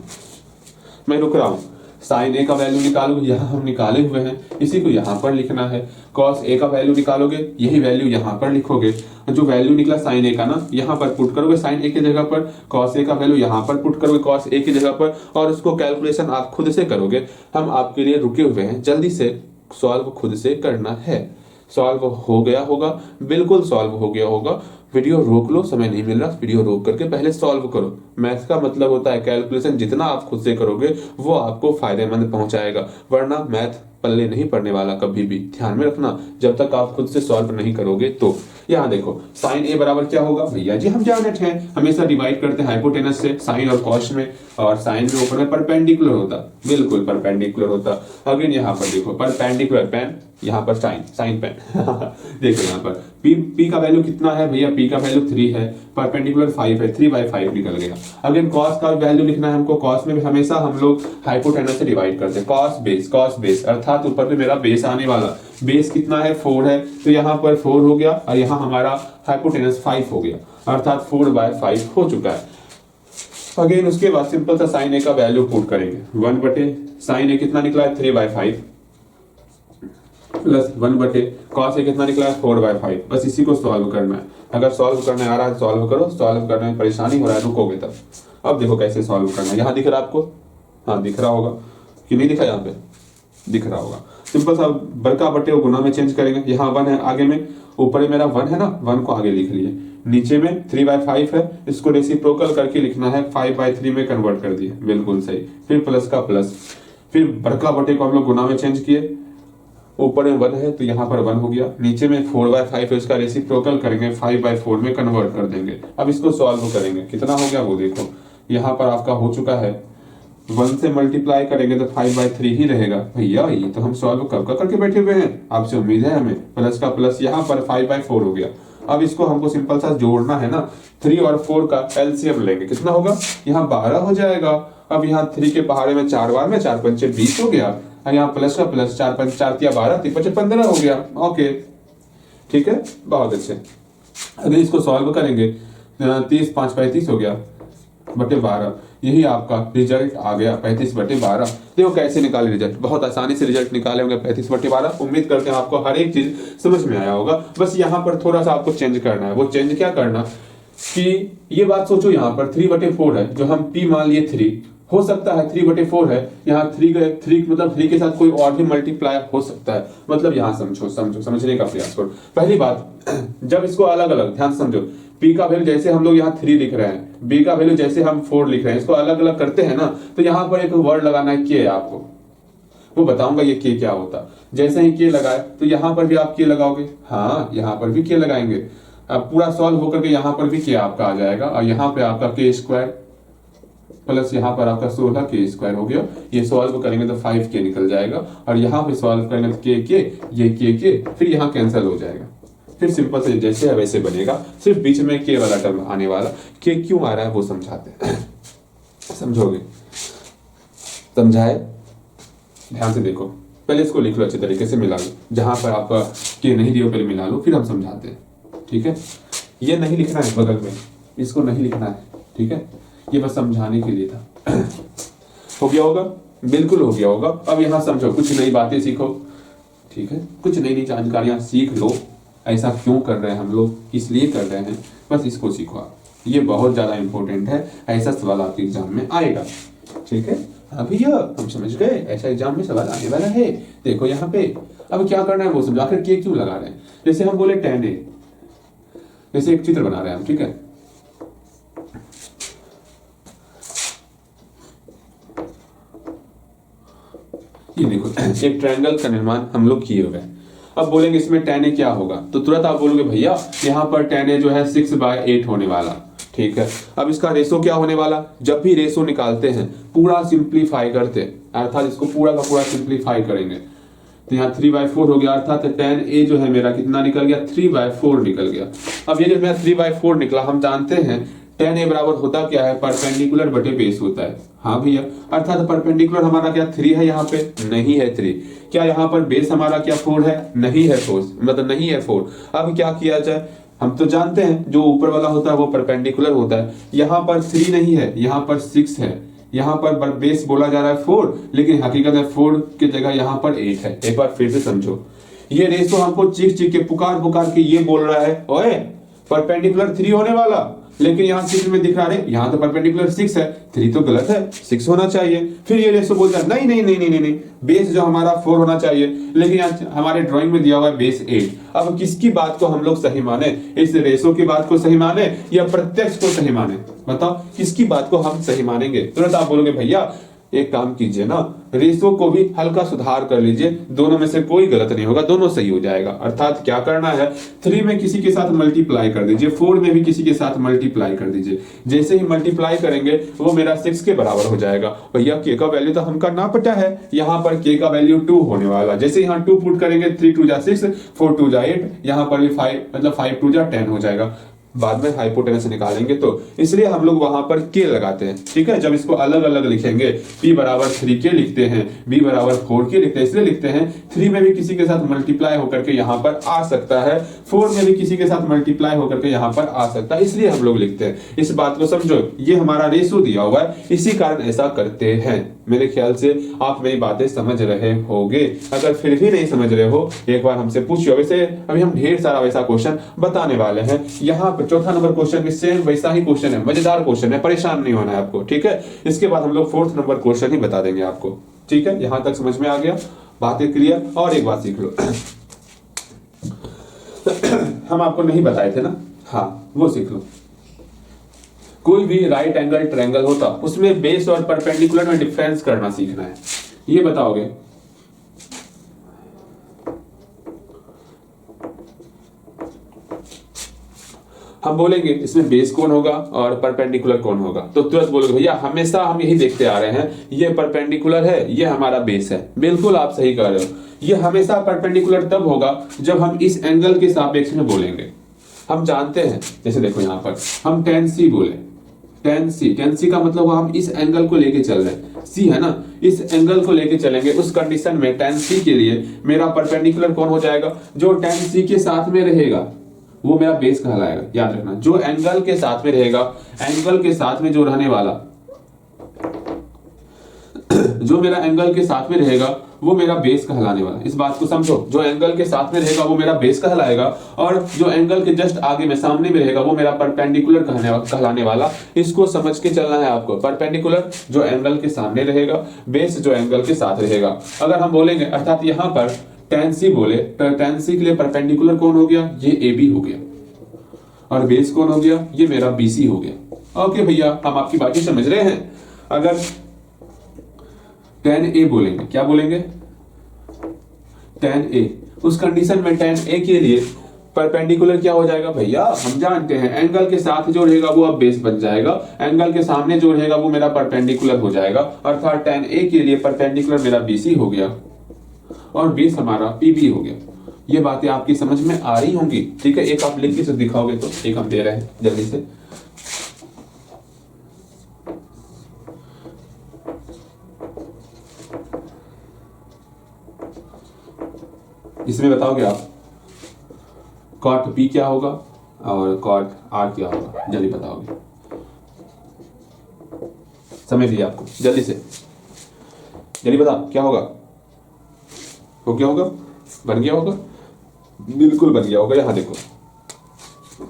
मैं रुक रहा हूं। साइन ए का वैल्यू निकालोगे, यहां हम निकाले हुए हैं, इसी को यहां पर लिखना है। कॉस ए का वैल्यू निकालोगे, यही वैल्यू यहां पर लिखोगे। जो वैल्यू निकला साइन ए का ना, यहां पर पुट करोगे साइन ए की जगह पर, कॉस ए का वैल्यू यहां पर पुट करोगे कॉस ए की जगह पर, और उसको कैलकुलेशन आप खुद से करोगे। हम आपके लिए रुके हुए हैं, जल्दी से सॉल्व खुद से करना है। सॉल्व हो गया होगा, बिल्कुल सॉल्व हो गया होगा। वीडियो रोक लो, समय नहीं मिल रहा, वीडियो रोक करके पहले सॉल्व करो। मैथ का मतलब होता है कैलकुलेशन, जितना आप खुद से करोगे वो आपको फायदेमंद पहुंचाएगा, वरना मैथ पल्ले नहीं पड़ने वाला कभी भी। ध्यान में रखना, जब तक आप खुद से सॉल्व नहीं करोगे तो। यहाँ देखो साइन ए बराबर क्या होगा भैया जी, हम जानते हैं हमेशा डिवाइड करते हैं हाइपोटेनस से, साइन और कॉस में, और साइन जो ऊपर में परपेंडिकुलर होता, बिल्कुल परपेंडिकुलर होता। अगेन यहाँ पर देखो परपेंडिकुलर पेन, यहाँ पर साइन पेन देखो यहाँ पर p का वैल्यू कितना है भैया, p का वैल्यू 3 है, परपेंडिकुलर 5 है, 3/5 निकल गया। अगेन कॉस का वैल्यू लिखना है हमको, कॉस में भी हमेशा हम लोग हाइपोटेनस से डिवाइड करते हैं, कॉस बेस अर्थात ऊपर में मेरा बेस आने वाला, बेस कितना है 4 है, तो यहाँ पर 4 हो गया, और यहाँ हमारा हाइपोटेनस 5 हो गया, अर्थात 4/5 हो चुका है। अगेन उसके बाद सिंपल सा साइन ए का वैल्यू पुट करेंगे, 1 बटे साइन ए कितना निकला है 3/5 प्लस 1 बटे कॉस ए कितना निकला है 4/5। बस इसी को सॉल्व करना है। अगर सॉल्व करने आ रहा है सॉल्व करो, सॉल्व करने में परेशानी हो रहा है रुकोगे तब। अब देखो कैसे सॉल्व करना है, यहाँ दिख रहा है आपको, हाँ दिख रहा होगा कि नहीं दिखा, यहाँ पे दिख रहा होगा। सिंपल सा बड़का बटे को गुना में चेंज करेंगे, यहाँ 1 है आगे में, ऊपर मेरा 1 है ना, 1 को आगे लिख लिए, नीचे में 3/5 है, इसको रेसिप्रोकल करके लिखना है, 5/3 में कन्वर्ट कर दिए, बिल्कुल सही। फिर प्लस का प्लस, फिर बड़का बटे को हम लोग गुना में चेंज किए, ऊपर में 1 है तो यहाँ पर 1 हो गया, नीचे में 4/5 है, उसका रेसिप्रोकल करेंगे 5/4 में कन्वर्ट कर देंगे। अब इसको सॉल्व करेंगे, कितना हो गया वो देखो, यहाँ पर आपका हो चुका है 1 से मल्टीप्लाई करेंगे तो 5/3 ही रहेगा। भैया ये तो हम सॉल्व कब का करके बैठे हुए हैं, आपसे उम्मीद है हमें। प्लस का प्लस, यहाँ पर 5/4 हो गया। अब इसको हमको सिंपल सा जोड़ना है ना, 3 और 4 का एलसीएम लेंगे, कितना होगा, यहाँ 12 हो जाएगा। अब यहाँ 3 के पहाड़े में 4 बार में 4 पंचे 20 हो गया, और यहाँ प्लस का प्लस 4 पंच 4 तिया 12, 3 पंचे 15 हो गया। ओके ठीक है, बहुत अच्छे। अगर इसको सॉल्व करेंगे 30 5 35 हो गया बटे 12, यही आपका रिजल्ट आ गया 35/12। देखो कैसे निकाले रिजल्ट, बहुत आसानी से रिजल्ट निकाले होंगे 35/12। उम्मीद करते हैं आपको हर एक चीज समझ में आया होगा। बस यहाँ पर थोड़ा सा आपको चेंज करना है। वो चेंज क्या करना कि ये बात सोचो, यहाँ पर 3/4 है, जो हम p मान लिए 3, हो सकता है 3/4 है, यहाँ 3 मतलब 3 के साथ कोई और भी मल्टीप्लायर हो सकता है। मतलब यहाँ समझने का प्रयास करो। पहली बात, जब इसको अलग अलग ध्यान से समझो, p का वैल्यू जैसे हम लोग यहाँ 3 लिख रहे हैं, b का वैल्यू जैसे हम 4 लिख रहे हैं, इसको अलग अलग करते हैं ना, तो यहाँ पर एक वर्ड लगाना है के, आपको वो बताऊंगा ये के क्या होता। जैसे ही के लगाए तो यहाँ पर भी आप के लगाओगे, हाँ यहाँ पर भी के लगाएंगे। अब पूरा सॉल्व होकर के यहाँ पर भी के आपका आ जाएगा, और यहाँ पे आपका k² प्लस यहाँ पर आपका 16 k² हो गया। ये सॉल्व करेंगे तो 5k निकल जाएगा, और यहाँ पे सॉल्व करेंगे तो ये k, फिर यहाँ कैंसिल हो जाएगा। फिर सिंपल से जैसे है वैसे बनेगा, सिर्फ बीच में के वाला टर्म आने वाला। के क्यों आ रहा है वो समझाते हैं समझोगे, समझाए, ध्यान से देखो। पहले इसको लिख लो अच्छे तरीके से, मिला लो, जहां पर आपका के नहीं दिया पहले मिला लो, फिर हम समझाते हैं। ठीक है, ये नहीं लिखना है बगल में, इसको नहीं लिखना है, ठीक है, ये बस समझाने के लिए था। हो गया होगा, बिल्कुल हो गया होगा। अब यहाँ समझो, कुछ नई बातें सीखो, ठीक है, कुछ नई नई जानकारियां सीख लो। ऐसा क्यों कर रहे हैं हम लोग, इसलिए कर रहे हैं, बस इसको सीखो आप, ये बहुत ज्यादा इंपॉर्टेंट है। ऐसा सवाल आपके एग्जाम में आएगा, ठीक है। हाँ भैया हम समझ गए, ऐसा एग्जाम में सवाल आने वाला है। देखो यहाँ पे अब क्या करना है वो समझो, आखिर के क्यों लगा रहे हैं। जैसे हम बोले tan a, जैसे एक चित्र बना रहे हैं हम, ठीक है, ये देखो एक ट्रायंगल का निर्माण हम लोग किए हुए हैं। अब बोलेंगे इसमें tan a क्या होगा, तो तुरंत आप बोलोगे भैया यहाँ पर tan a जो है 6/8 होने वाला, ठीक है। अब इसका रेशो क्या होने वाला, जब भी रेशो निकालते हैं पूरा सिंप्लीफाई करते, अर्थात इसको पूरा का पूरा सिंप्लीफाई करेंगे, तो यहाँ 3/4 हो गया, अर्थात tan a जो है मेरा कितना निकल गया, 3/4 निकल गया। अब ये जो मेरा 3/4 निकला, हम जानते हैं tan a बराबर होता क्या है, परपेंडिकुलर बटे बेस होता है। हाँ भैया, अर्थात परपेंडिकुलर हमारा क्या 3 है, यहाँ पे नहीं है 3, क्या यहाँ पर बेस हमारा क्या 4 है, नहीं है 4, मतलब नहीं है 4। अब क्या किया जाए, हम तो जानते हैं जो ऊपर वाला होता है वो परपेंडिकुलर होता है। यहाँ पर 3 नहीं है, यहाँ पर 6 है, यहाँ पर बेस बोला जा रहा है 4, लेकिन हकीकत है 4 की जगह यहाँ पर 8 है। एक बार फिर से समझो, ये रेशो हमको चीख चीख के पुकार पुकार के ये बोल रहा है, ओए परपेंडिकुलर 3 होने वाला, लेकिन यहाँ चित्र में दिख रहा है यहाँ तो परपेंडिकुलर 6 है, 3 तो गलत है, 6 होना चाहिए। फिर ये रेशो बोलता है नहीं नहीं नहीं नहीं नहीं, बेस जो हमारा 4 होना चाहिए, लेकिन यहाँ हमारे ड्राइंग में दिया हुआ है बेस 8। अब किसकी बात को हम लोग सही माने, इस रेशो की बात को सही माने या प्रत्यक्ष को सही माने? बताओ किसकी बात को हम सही मानेंगे? तुरंत आप बोलोगे भैया एक काम कीजिए ना, रेशो को भी हल्का सुधार कर लीजिए, दोनों में से कोई गलत नहीं होगा, दोनों सही हो जाएगा। अर्थात क्या करना है, 3 में किसी के साथ मल्टीप्लाई कर दीजिए, 4 में भी किसी के साथ मल्टीप्लाई कर दीजिए। जैसे ही मल्टीप्लाई करेंगे वो मेरा 6 के बराबर हो जाएगा। भैया के का वैल्यू तो हमका ना पता है, यहाँ पर के का वैल्यू 2 होने वाला। जैसे यहाँ 2 पुट करेंगे, 3 2 जा 6, 4 2 जा 8, यहाँ पर भी 5 मतलब 5 2 जा 10 हो जाएगा। बाद में हाइपोटेनस निकालेंगे तो इसलिए हम लोग वहां पर के लगाते हैं। ठीक है, जब इसको अलग अलग लिखेंगे, p बराबर 3 के लिखते हैं, b बराबर 4 के लिखते हैं, इसलिए लिखते हैं 3 में भी किसी के साथ मल्टीप्लाई होकर के यहाँ पर आ सकता है, 4 में भी किसी के साथ मल्टीप्लाई होकर के यहाँ पर आ सकता है, इसलिए हम लोग लिखते हैं। इस बात को समझो, ये हमारा रेशो दिया हुआ है, इसी कारण ऐसा करते हैं। मेरे ख्याल से आप मेरी बातें समझ रहे होगे। अगर फिर भी नहीं समझ रहे हो, एक बार हमसे पूछिए। वैसे अभी हम ढेर सारा वैसा क्वेश्चन बताने वाले हैं। यहाँ पर चौथा नंबर क्वेश्चन भी सेम वैसा ही क्वेश्चन है, मजेदार क्वेश्चन है, परेशान नहीं होना है आपको। ठीक है, इसके बाद हम लोग 4th नंबर क्वेश्चन ही बता देंगे आपको। ठीक है, यहां तक समझ में आ गया, बातें क्लियर? और एक बात सीख लो हम आपको नहीं बताए थे ना, हाँ वो सीख लो। कोई भी राइट एंगल ट्रायंगल होता, उसमें बेस और परपेंडिकुलर में डिफरेंस करना सीखना है। ये बताओगे, हम बोलेंगे इसमें बेस कौन होगा और परपेंडिकुलर कौन होगा, तो तुरंत बोलोगे भैया हमेशा हम यही देखते आ रहे हैं, ये परपेंडिकुलर है, ये हमारा बेस है। बिल्कुल आप सही कह रहे हो, ये हमेशा परपेंडिकुलर तब होगा जब हम इस एंगल के सापेक्ष में बोलेंगे। हम जानते हैं, जैसे देखो यहाँ पर हम tan c बोले, tan c का मतलब हम इस एंगल को लेके चल रहे हैं, c है ना, इस एंगल को लेके चलेंगे। उस कंडीशन में tan c के लिए मेरा परपेंडिकुलर कौन हो जाएगा? जो tan c के साथ में रहेगा वो मेरा बेस कहलाएगा। याद रखना, जो एंगल के साथ में रहेगा, एंगल के साथ में जो रहने वाला जो मेरा एंगल के साथ में रहेगा वो मेरा बेस कहलाने वाला। इस बात को समझो, जो एंगल के साथ में रहेगा वो मेरा बेस कहलाएगा, और जो एंगल के जस्ट आगे में सामने में रहेगा वो मेरा परपेंडिकुलर कहलाने वाला। इसको समझ के चलना है आपको। परपेंडिकुलर जो एंगल के सामने रहेगा, बेस जो एंगल के साथ रहेगा। अगर हम बोलेंगे, अर्थात यहाँ पर tan c बोले, तो tan c के लिए परपेंडिकुलर कौन हो गया? ये AB हो गया, और बेस कौन हो गया? ये मेरा BC हो गया। ओके भैया, हम आपकी बातें समझ रहे हैं। अगर tan A बोलेंगे, क्या बोलेंगे? tan A, उस कंडीशन में tan A के लिए परपेंडिकुलर क्या हो जाएगा भैया? हम जानते हैं एंगल के साथ जो रहेगा वो अब बेस बन जाएगा, एंगल के सामने जो रहेगा वो मेरा परपेंडिकुलर हो जाएगा। अर्थात tan A के लिए परपेंडिकुलर मेरा BC हो गया और बेस हमारा PB हो गया। ये बातें आपकी समझ में आ रही होंगी। ठीक है, एक आप लिख के दिखाओगे तो एक हम दे रहे हैं जल्दी से। इसमें बताओगे आप cot P क्या होगा और cot R क्या होगा, जल्दी बताओगे। समय दिया आपको, जल्दी से जल्दी बताओ क्या होगा। वो क्या होगा? बन गया होगा, बिल्कुल बन गया होगा। यहाँ देखो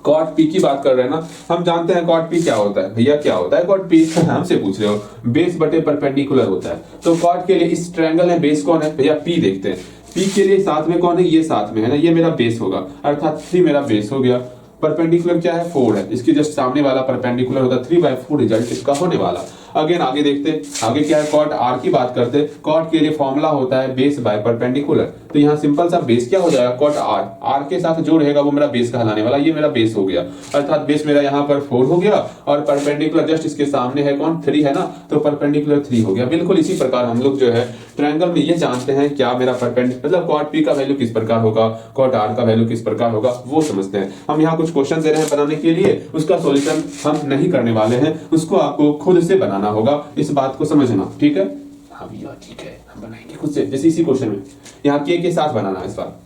cot P की बात कर रहे हैं ना, हम जानते हैं cot P क्या होता है। भैया क्या होता है cot P? हमसे पूछ रहे हो, बेस बटे परपेंडिकुलर होता है। तो cot के लिए इस ट्रायंगल में बेस कौन है भैया? P देखते हैं। P के लिए साथ में कौन है? ये साथ में है ना, ये मेरा बेस होगा, अर्थात 3 मेरा बेस हो गया। परपेंडिकुलर क्या है? 4 है, इसके जस्ट सामने वाला परपेंडिकुलर होता है, 3/4 रिजल्ट इसका होने वाला। अगेन आगे देखते, आगे क्या है? cot R की बात करते। cot के लिए फॉर्मूला होता है बेस बाय परपेंडिकुलर। तो यहाँ सिंपल सा बेस क्या हो जाएगा? cot R, R के साथ जो रहेगा वो मेरा बेस कहलाने वाला, ये मेरा बेस हो गया। अर्थात बेस मेरा यहाँ पर 4 हो गया, और परपेंडिकुलर जस्ट इसके सामने है कौन? 3 है ना, तो परपेंडिकुलर 3 हो गया। बिल्कुल इसी प्रकार हम लोग जो है ट्रायंगल में ये जानते हैं क्या मेरा परपेंडिकुलर मतलब cot P का वैल्यू किस प्रकार होगा, cot R का वैल्यू किस प्रकार होगा, वो समझते हैं। हम यहाँ कुछ क्वेश्चन दे रहे हैं बनाने के लिए, उसका सॉल्यूशन हम नहीं करने वाले हैं, उसको आपको खुद से बनाना होगा। इस बात को समझना, ठीक है? हाँ भैया ठीक है, हम बनाएंगे खुद से। जैसे इसी क्वेश्चन में यहाँ के साथ बनाना है, इस बार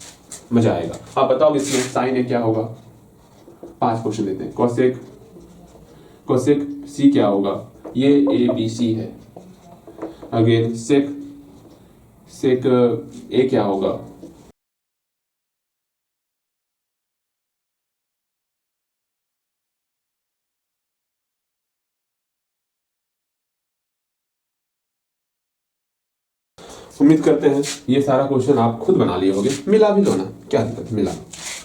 मजा आएगा। आप बताओ इसमें साइन ए क्या होगा? 5 क्वेश्चन लेते हैं। कोसेक C क्या होगा? ये ABC है। अगेन सेक A क्या होगा? उम्मीद करते हैं ये सारा क्वेश्चन आप खुद बना लिए होगे। मिला भी लो ना, क्या दिक्कत, मिला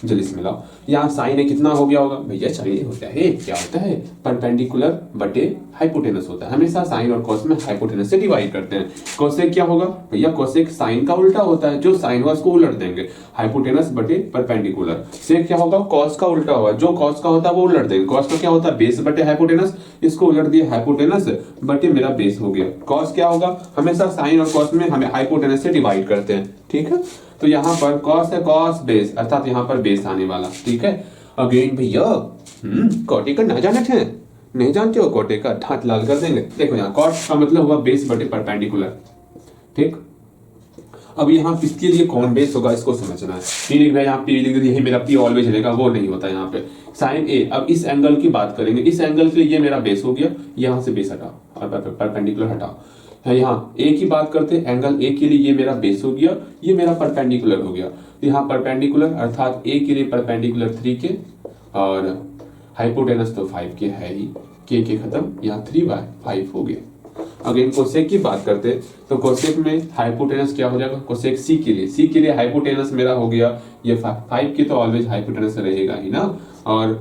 जल्दी से मिलाओ। यहाँ साइन ए कितना हो गया होगा भैया, चलिए होता है क्या होता है, परपेंडिकुलर बटे हाइपोटेनस होता है। हमेशा साइन और कॉस में हाइपोटेनस से डिवाइड करते हैं। कोसेक क्या होगा भैया, कोसेक साइन का उल्टा होता है, जो साइन हुआ उसको उलट देंगे, हाइपोटेनस बटे परपेंडिकुलर। सेक क्या होगा, कॉस का उल्टा हुआ, जो कॉस का होता है वो उलट देंगे। कॉस का क्या होता है, बेस बटे हाइपोटेनस, इसको उलट दिया हाइपोटेनस बटे मेरा बेस हो गया। कॉस क्या होगा, हमेशा साइन और कॉस में हमें हाइपोटेनस से डिवाइड करते हैं, ठीक है। तो यहाँ पर कॉस है, कॉस बेस, अर्थात यहाँ पर बेस आने वाला, ठीक है। अगेन भैया कोटि का ना जानत है, नहीं जानते हो कोटि का, ठाट लाल कर देंगे। देखो यहाँ कॉस का मतलब हुआ बेस बटे परपेंडिकुलर, ठीक। अब यहाँ किसके लिए कौन बेस होगा इसको समझना है। पी लिख रहे हैं, यहाँ पी लिख दिया, मेरा पी ऑलवेज रहेगा, वो नहीं होता यहाँ पे। साइन ए, अब इस एंगल की बात करेंगे, इस एंगल के लिए ये मेरा बेस हो गया, यहाँ से बेस हटाओ और परपेंडिकुलर हटाओ। है यहाँ ए की बात करते हैं, एंगल ए के लिए ये मेरा बेस हो गया, ये मेरा परपेंडिकुलर हो गया। तो यहाँ परपेंडिकुलर अर्थात ए के लिए परपेंडिकुलर 3 के और हाइपोटेनस तो 5 के है ही, के खत्म, यहाँ 3/5 हो गया। अगेन कोसेक की बात करते हैं तो कोसेक में हाइपोटेनस क्या हो जाएगा, कोसेक सी के लिए, सी के लिए हाइपोटेनस मेरा हो गया ये 5 की, तो ऑलवेज हाइपोटेनस रहेगा ही ना। और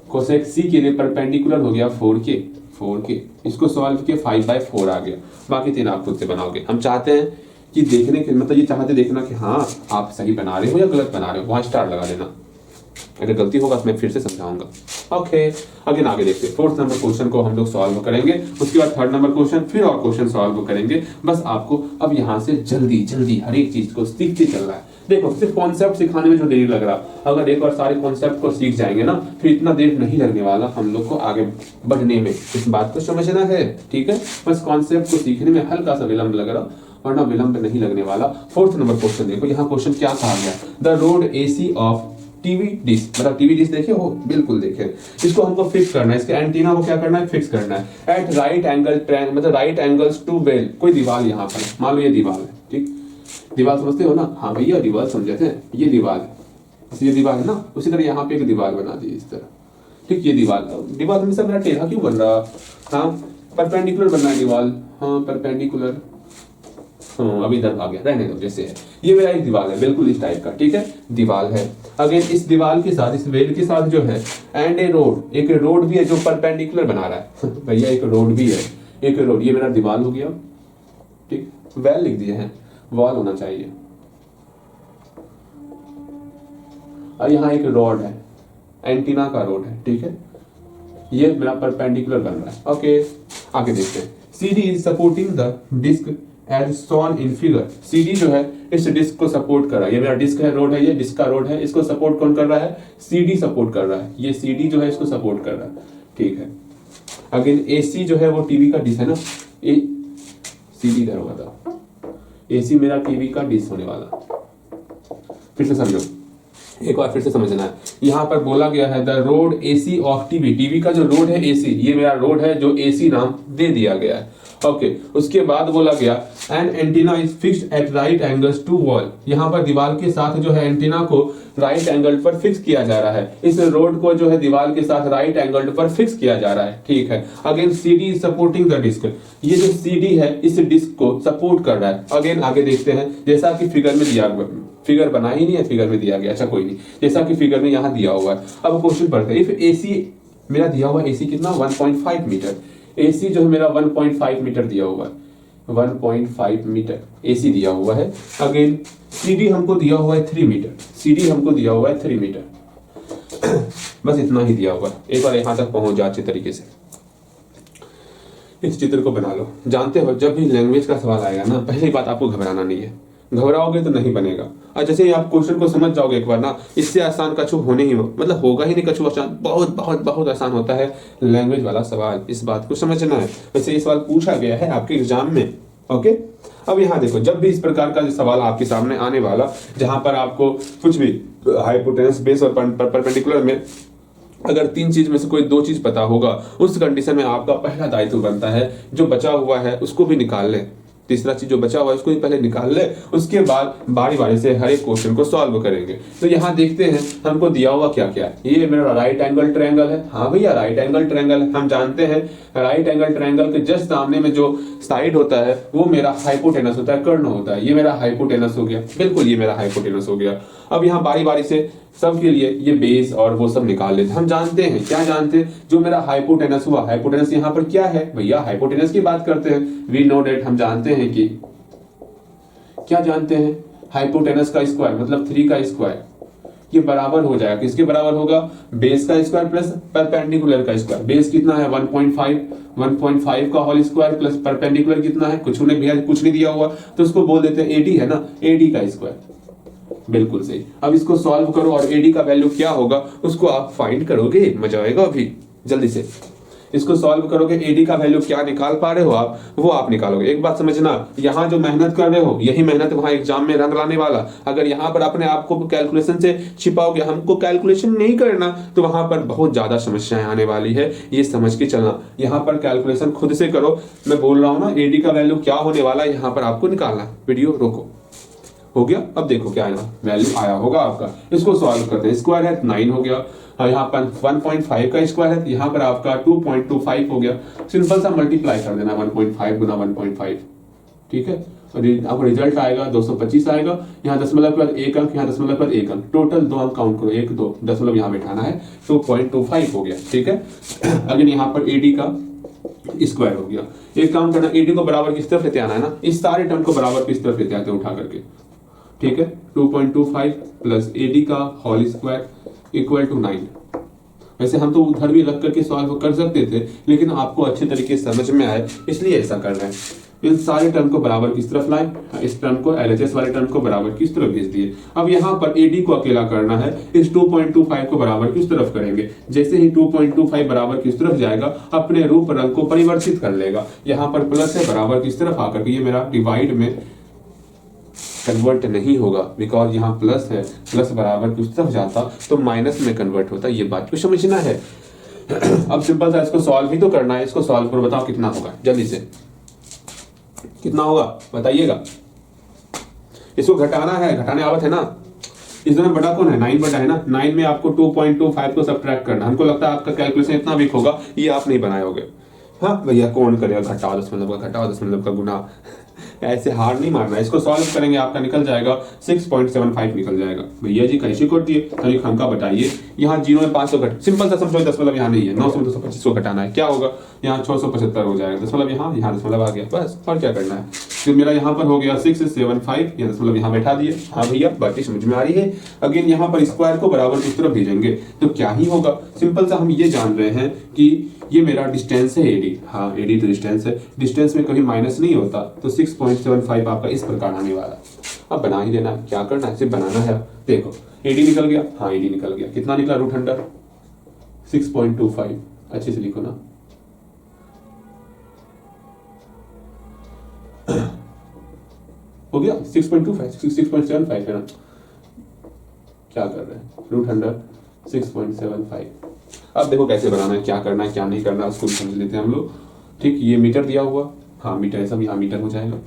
कोसेक सी के लिए परपेंडिकुलर हो गया 4 के, इसको सॉल्व किया 5/4 आ गया। बाकी 3 आप खुद से बनाओगे। हम चाहते हैं कि देखने के मतलब ये चाहते देखना कि हाँ आप सही बना रहे हो या गलत बना रहे हो, वहां स्टार लगा देना। अगर गलती होगा तो मैं फिर से समझाऊंगा। ओके, अगेन आगे देखते हैं। 4th नंबर क्वेश्चन को हम लोग सॉल्व करेंगे, उसके बाद 3rd नंबर क्वेश्चन, फिर और क्वेश्चन सॉल्व करेंगे। बस आपको अब यहाँ से जल्दी जल्दी हर एक चीज को सीखते चल रहा है। देखो सिर्फ कॉन्सेप्ट सिखाने में जो देरी लग रहा, अगर एक बार सारे कॉन्सेप्ट को सीख जाएंगे ना, फिर इतना देर नहीं लगने वाला हम लोग को आगे बढ़ने में। इस बात को समझना है, ठीक है। बस कॉन्सेप्ट को सीखने में हल्का सा विलंब लग रहा, वरना विलंब नहीं लगने वाला। 4th नंबर क्वेश्चन देखो, यहाँ क्वेश्चन क्या कहा गया, the road AC of TV dish, मतलब टीवी डिश देखे हो, बिल्कुल देखे। इसको हमको फिक्स करना है, इसके एंटीना को क्या करना है, फिक्स करना है एट राइट एंगल, मतलब राइट एंगल्स टू वेल। कोई दीवार यहाँ पर, मान लो ये दीवार है, ठीक, दीवार समझते हो ना, हाँ भैया दीवार समझे थे, ये दीवार है, ये दीवार है ना। उसी तरह यहाँ पे एक दीवार बना दी इस तरह, ठीक। ये दीवार हमेशा मेरा टेढ़ा क्यों बन रहा, हाँ परपेंडिकुलर बनना है दीवार, हाँ परपेंडिकुलर, अभी इधर आ गया, रहने दो जैसे है। ये मेरा एक दीवार है, बिल्कुल इस टाइप का, ठीक है, दीवार है। अगेन इस दीवार के साथ, इस वेल के साथ जो है एंड ए रोड, एक रोड भी है जो परपेंडिकुलर बना रहा है भैया, एक रोड भी है, एक रोड, ये मेरा दीवार हो गया, ठीक। वेल लिख दिए हैं, वॉल होना चाहिए। और यहाँ एक रॉड है, एंटीना का रोड है, ठीक है, ये मेरा परपेंडिकुलर बन रहा है। ओके, आगे देखते हैं। CD is supporting the disc as shown in figure. CD जो है इस डिस्क को सपोर्ट कर रहा है, ये मेरा डिस्क है, रोड है, ये डिस्क का रोड है, इसको सपोर्ट कौन कर रहा है, CD सपोर्ट कर रहा है, ये CD जो है इसको सपोर्ट कर रहा है, ठीक है। अगेन AC जो है वो टीवी का डिश है ना, CD इधर होगा था, AC मेरा टीवी का डिश होने वाला। फिर से समझो, एक बार फिर से समझना है। यहाँ पर बोला गया है the road AC of TV, TV का जो रोड है AC, ये मेरा रोड है जो AC नाम दे दिया गया है। ओके, उसके बाद बोला गया an antenna is fixed at right angles to wall. यहाँ पर दीवार के साथ जो है एंटीना को राइट एंगल पर फिक्स किया जा रहा है, इस रोड को जो है दीवार के साथ राइट एंगल पर फिक्स किया जा रहा है, ठीक है। Again CD supporting the disc, ये जो CD है इस डिस्क को सपोर्ट कर रहा है। अगेन आगे देखते हैं, जैसा कि फिगर में दिया, फिगर बना ही नहीं है, फिगर में दिया गया, अच्छा कोई नहीं, जैसा कि फिगर में यहाँ दिया हुआ है। अब क्वेश्चन पढ़ते हैं। इफ AC मेरा दिया हुआ AC कितना, 1.5 मीटर, AC जो है मेरा 1.5 मीटर दिया हुआ है, 1.5 मीटर AC दिया हुआ है। अगेन CD हमको दिया हुआ है 3 मीटर, CD हमको दिया हुआ है 3 मीटर बस इतना ही दिया हुआ है। एक बार यहाँ तक पहुंच जाए अच्छे तरीके से, इस चित्र को बना लो। जानते हो जब भी लैंग्वेज का सवाल आएगा ना, पहली बात आपको घबराना नहीं है, घबराओगे तो नहीं बनेगा। और जैसे ही आप क्वेश्चन को समझ जाओगे एक बार ना, इससे आसान कछु होने ही मतलब होगा ही नहीं, कछु आसान, बहुत बहुत बहुत आसान होता है लैंग्वेज वाला सवाल, इस बात को समझना है। वैसे ये सवाल पूछा गया है आपके एग्जाम में, ओके। अब यहाँ देखो, जब भी इस प्रकार का जो सवाल आपके सामने आने वाला, जहां पर आपको कुछ भी हाइपोटेनस, बेस और परपेंडिकुलर में अगर 3 चीज में से कोई 2 चीज पता होगा, उस कंडीशन में आपका पहला दायित्व बनता है जो बचा हुआ है उसको भी निकाल ले, तीसरा चीज जो बचा हुआ है इसको पहले निकाल ले, उसके बाद बारी बारी से हर एक क्वेश्चन को सॉल्व करेंगे। तो यहाँ देखते हैं हमको दिया हुआ क्या क्या है। ये मेरा राइट एंगल ट्रायंगल है। हाँ भैया राइट एंगल ट्रायंगल है। हम जानते हैं राइट एंगल ट्रायंगल के जस्ट सामने में जो साइड होता है वो मेरा हाइपोटेनस होता है, कर्ण होता है। ये मेरा हाइपोटेनस हो गया, बिल्कुल ये मेरा हाइपोटेनस हो गया। अब यहाँ बारी बारी से सबके लिए ये बेस और वो सब निकाल लेते हैं। हम जानते हैं, क्या जानते हैं, जो मेरा हाइपोटेनस हुआ, हाइपोटेनस यहाँ पर क्या है भैया, हाइपोटेनस की बात करते हैं। वी नो डेट, हम जानते हैं कि क्या जानते हैं, हाइपोटेनस का स्क्वायर मतलब 3 का स्क्वायर ये बराबर हो जाएगा, किसके बराबर होगा, बेस का स्क्वायर प्लस परपेंडिकुलर का स्क्वायर। बेस कितना है 1.5 का होल स्क्वायर प्लस परपेंडिकुलर कितना है, कुछ नहीं दिया हुआ तो उसको बोल देते हैं एडी है ना, एडी का स्क्वायर। बिल्कुल सही। अब इसको सॉल्व करो और एडी का वैल्यू क्या होगा उसको आप फाइंड करोगे, मजा आएगा। अभी जल्दी से इसको सॉल्व करोगे, एडी का वैल्यू क्या निकाल पा रहे हो आप, वो आप निकालोगे। एक बात समझना, यहाँ जो मेहनत कर रहे हो यही मेहनत वहां एग्जाम में रंग लाने वाला। अगर यहाँ पर अपने आप को कैलकुलेशन से छिपाओगे, हमको कैलकुलेशन नहीं करना, तो वहां पर बहुत ज्यादा समस्याएं आने वाली है, ये समझ के चलना। यहाँ पर कैलकुलेशन खुद से करो, मैं बोल रहा हूँ ना एडी का वैल्यू क्या होने वाला है यहाँ पर आपको निकालना। वीडियो रोको, हो गया। अब देखो क्या आएगा, वैल्यू आया होगा आपका। इसको सॉल्व करते हैं, स्क्वायर है 9 हो गया, यहाँ पर 1.5 का स्क्वायर है, यहाँ पर आपका 2.25 हो गया। सिंपल सा मल्टीप्लाई कर देना 1.5 गुना 1.5, ठीक है। अब रिजल्ट आएगा 225 आएगा। यहाँ दशमलव के बाद 1 अंक, यहाँ दशमलव के बाद 1 अंक, टोटल 2 अंक काउंट करो, 1 2 दशमलव यहाँ बैठाना है, 2.25 हो गया, ठीक है। अगर यहाँ पर एडी का स्क्वायर हो गया। एक काम करना, एडी को बराबर किस तरफ लेते आना है ना, इस सारे टर्म को बराबर किस तरफ लेते आते हैं उठा करके, ठीक है। 2.25 प्लस एडी का होल स्क्वायर इक्वल टू 9। वैसे हम तो उधर भी रख करके सॉल्व कर सकते थे, लेकिन आपको अच्छे तरीके से समझ में आए इसलिए ऐसा कर रहे हैं। इन सारे टर्म को बराबर किस तरफ लाए, इस टर्म को एलएचएस वाले टर्म को बराबर किस तरफ भेज दिए। अब यहाँ पर एडी को अकेला करना है, इस 2.25 को बराबर किस तरफ करेंगे। जैसे ही 2.25 बराबर किस तरफ जाएगा अपने रूप रंग को परिवर्तित कर लेगा। यहाँ पर प्लस है, बराबर किस तरफ आकर के ये मेरा डिवाइड में कन्वर्ट नहीं होगा, बिकॉज यहाँ प्लस है, प्लस बराबर किस तरफ जाता तो माइनस में कन्वर्ट होता। ये बात को समझना है। अब सिंपल सा इसको सॉल्व भी तो करना है, इसको सॉल्व करो, बताओ कितना होगा, जल्दी से कितना होगा बताइएगा। इसको घटाना है, घटाने आवत है ना, इस दोनों बड़ा कौन है, 9 बड़ा है ना, 9 में आपको 2.25 को सब्ट्रैक्ट करना। हमको लगता है आपका कैलकुलेशन इतना वीक होगा, ये आप नहीं बनाए होगे। हाँ भैया कौन करेगा, घटाओ दशमलव का गुना, ऐसे हार नहीं मारना। इसको सॉल्व करेंगे आपका निकल जाएगा 6.75 निकल जाएगा। भैया जी कैसे कर दिए, तनिक हमका बताइए। यहाँ 0 में 500 घट, सिंपल सा समझो, दशमलव यहाँ नहीं है, 900 में 225 को घटाना है, क्या होगा यहाँ 675 हो जाएगा। दशमलव यहाँ दशमलव आ गया, बस और क्या करना है। तो मेरा यहाँ पर हो गया 675, यहाँ दशमलव यहाँ बैठा दिए। हाँ भैया बातें समझ में आ रही है। अगेन यहाँ पर स्क्वायर को बराबर किस तरफ भेजेंगे तो क्या ही होगा, सिंपल सा हम ये जान रहे हैं कि ये मेरा डिस्टेंस है एडी। हाँ एडी तो डिस्टेंस है, डिस्टेंस में कभी माइनस नहीं होता, तो 6.75 आपका इस प्रकार आने वाला। अब बना ही देना, क्या करना है, सिर्फ बनाना है। देखो एडी निकल गया, हाँ एडी निकल गया, कितना निकला √100 6.25, अच्छे से लिखो ना। हो गया 6.25, 6.75 है ना, क्या कर रहे हैं, √100 6.75। अब देखो कैसे बनाना है, क्या करना है क्या नहीं करना, उसको समझ लेते हैं हम लोग। ठीक, ये मीटर दिया हुआ, हाँ मीटर है सब, यहाँ मीटर हो जाएगा,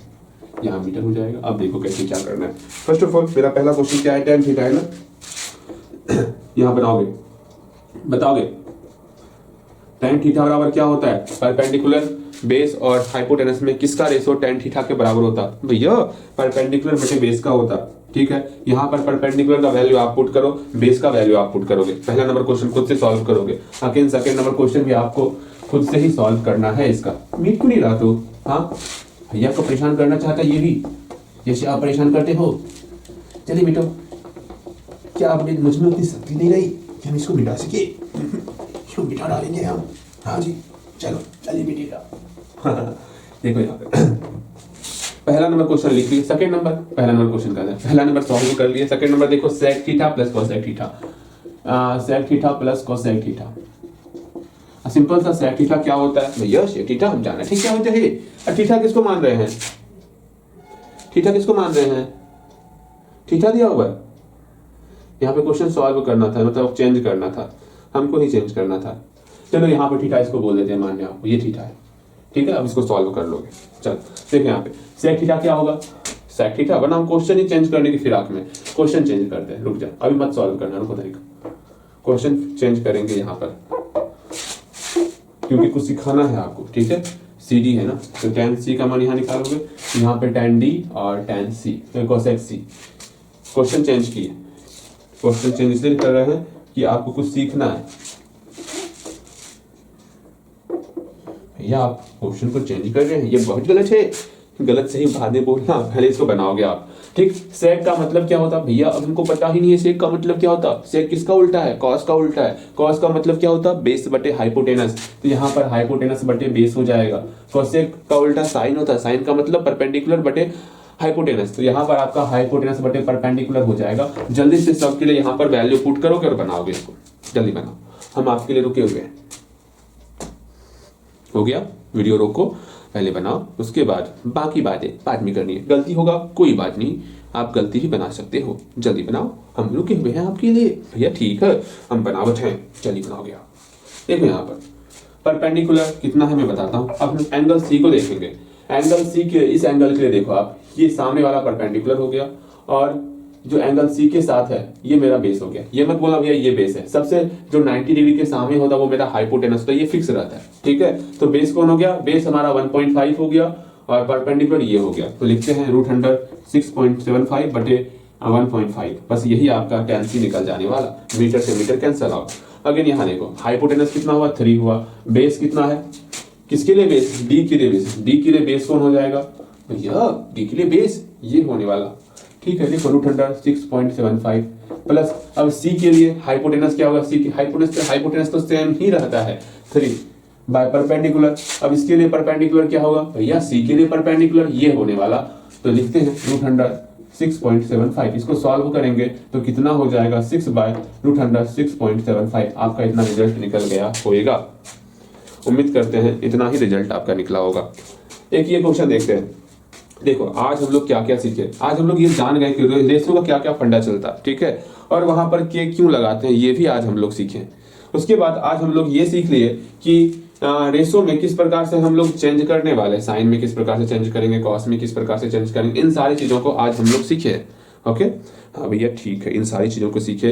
यहाँ मीटर हो जाएगा। अब देखो कैसे क्या करना है। फर्स्ट ऑफ ऑल मेरा पहला क्वेश्चन क्या है, tan थीटा है ना, यहाँ बताओगे tan थीटा बराबर क्या होता है, परपेंडिकुलर बेस और हाइपोटेनस में किसका रेशो tan थीटा के बराबर होता, भैया परपेंडिकुलर बटे बेस का होता। ठीक है, यहाँ पर परपेंडिकुलर का वैल्यू आप पुट करो, बेस का वैल्यू आप पुट करोगे। पहला नंबर क्वेश्चन खुद से सॉल्व करोगे, अगेन सेकंड नंबर क्वेश्चन भी आपको खुद से ही सॉल्व करना है। इसका मीट क्यों नहीं रहा तू, हाँ भैया को परेशान करना चाहता है ये भी, जैसे आप परेशान करते हो। चलिए बेटो, क्या आपने मुझ में उतनी शक्ति नहीं रही कि हम इसको मिटा सके, इसको मिटा डालेंगे हम। हाँ जी चलो चलिए बेटा। देखो यहाँ पे पहला नंबर क्वेश्चन लिख लिया, सेकंड नंबर पहला नंबर क्वेश्चन का पहला नंबर सॉल्व कर लिया। सेकंड नंबर देखो sec theta plus cosec theta, sec theta plus cosec theta. Simple सा sec थीटा क्या होता है भैया, sec थीटा हम जाना ठीक क्या होता है। थीटा किसको मान रहे हैं, थीटा किसको मान रहे हैं, थीटा दिया हुआ है। यहाँ पे क्वेश्चन सॉल्व करना था, मतलब चेंज करना था, हमको ही चेंज करना था। चलो यहाँ पर थीटा इसको बोल देते हैं, मान लिया आपको ये थीटा है, ठीक है, अब इसको सॉल्व कर लोगे। चल देखिए यहाँ पे सेक थीटा क्या होगा, सेक थीटा, वरना हम क्वेश्चन ही चेंज करने की फिराक में क्वेश्चन चेंज करते हैं। रुक जा, अभी मत सॉल्व करना, रुको तरीका, क्वेश्चन चेंज करेंगे यहाँ पर क्योंकि कुछ सिखाना है आपको। ठीक है, सी डी है ना, तो tan c का मान यहाँ निकालोगे, यहाँ पे tan d और tan c, cosec c। Question change किए, क्वेश्चन चेंज इसलिए कर रहे हैं कि आपको कुछ सीखना है। भैया आप क्वेश्चन को चेंज कर रहे हैं, ये बहुत गलत है। गलत सही बाद में बोलना, पहले इसको बनाओगे आप। ठीक, सेक का मतलब क्या होता है भैया, अब हमको पता ही नहीं है सेक का मतलब क्या होता है। सेक किसका उल्टा है, कॉस का उल्टा है। कॉस का मतलब क्या होता है, बेस बटे हाइपोटेनस, तो यहाँ पर हाइपोटेनस बटे बेस हो जाएगा। कोसेक का उल्टा साइन होता है, साइन का मतलब परपेंडिकुलर बटे हाइपोटेनस, तो यहाँ पर आपका हाइपोटेनस बटे परपेंडिकुलर हो जाएगा। जल्दी से सबके लिए यहाँ पर वैल्यू पुट करोगे और बनाओगे इसको, जल्दी बनाओ, हम आपके लिए रुके हुए हैं। हो गया, वीडियो रोको, पहले बनाओ, उसके बाद बाकी बातें बाद में करनी है। गलती होगा कोई बात नहीं, आप गलती भी बना सकते हो, जल्दी बनाओ, हम रुके हुए हैं आपके लिए। भैया ठीक है, हम बनावट हैं, जल्दी बनाओगे आप। देखो यहाँ पर परपेंडिकुलर कितना है मैं बताता हूँ। अब हम एंगल सी को देखेंगे। एंगल सी के इस एंगल के लिए देखो आप, ये सामने वाला परपेंडिकुलर हो गया और जो एंगल सी के साथ है ये मेरा बेस हो गया। ये मत बोला भैया ये बेस है, सबसे जो 90 डिग्री के सामने होता है वो मेरा हाइपोटेनस होता है, ये फिक्स रहता है। ठीक है, तो बेस कौन हो गया, बेस हमारा 1.5 हो गया और परपेंडिकुलर ये हो गया। तो लिखते हैं √6.75 बटे 1.5, बस यही आपका tan c निकल जाने वाला। मीटर से मीटर कैंसल आउट। अगेन यहाँ देखो हाइपोटेनस कितना हुआ, 3 हुआ। बेस कितना है, किसके लिए बेस, डी के लिए बेस। डी के लिए बेस कौन हो जाएगा भैया, डी के लिए बेस ये होने वाला। ठीक है, देखो √6.75 प्लस, अब सी के लिए हाइपोटेनस क्या होगा, सी की हाइपोटेनस तो सेम ही रहता है 3 बाय परपेंडिकुलर। अब इसके लिए परपेंडिकुलर क्या होगा भैया, सी के लिए परपेंडिकुलर ये होने वाला। तो लिखते हैं √6.75, इसको सॉल्व करेंगे तो कितना हो जाएगा, 6 बाय √6.75। आपका इतना रिजल्ट निकल गया होगा। उम्मीद करते हैं इतना ही रिजल्ट आपका निकला होगा। एक ये क्वेश्चन देखते हैं। देखो आज हम लोग क्या क्या सीखे, आज हम लोग ये जान गए कि रेशो का क्या क्या फंडा चलता है। ठीक है, और वहां पर के क्यों लगाते हैं ये भी आज हम लोग सीखे। उसके बाद आज हम लोग ये सीख लिए कि रेशो में किस प्रकार से हम लोग चेंज करने वाले हैं, साइन में किस प्रकार से चेंज करेंगे, कॉस में किस प्रकार से चेंज करेंगे, इन सारी चीजों को आज हम लोग सीखे। ओके, हाँ भैया ठीक है, इन सारी चीजों को सीखे।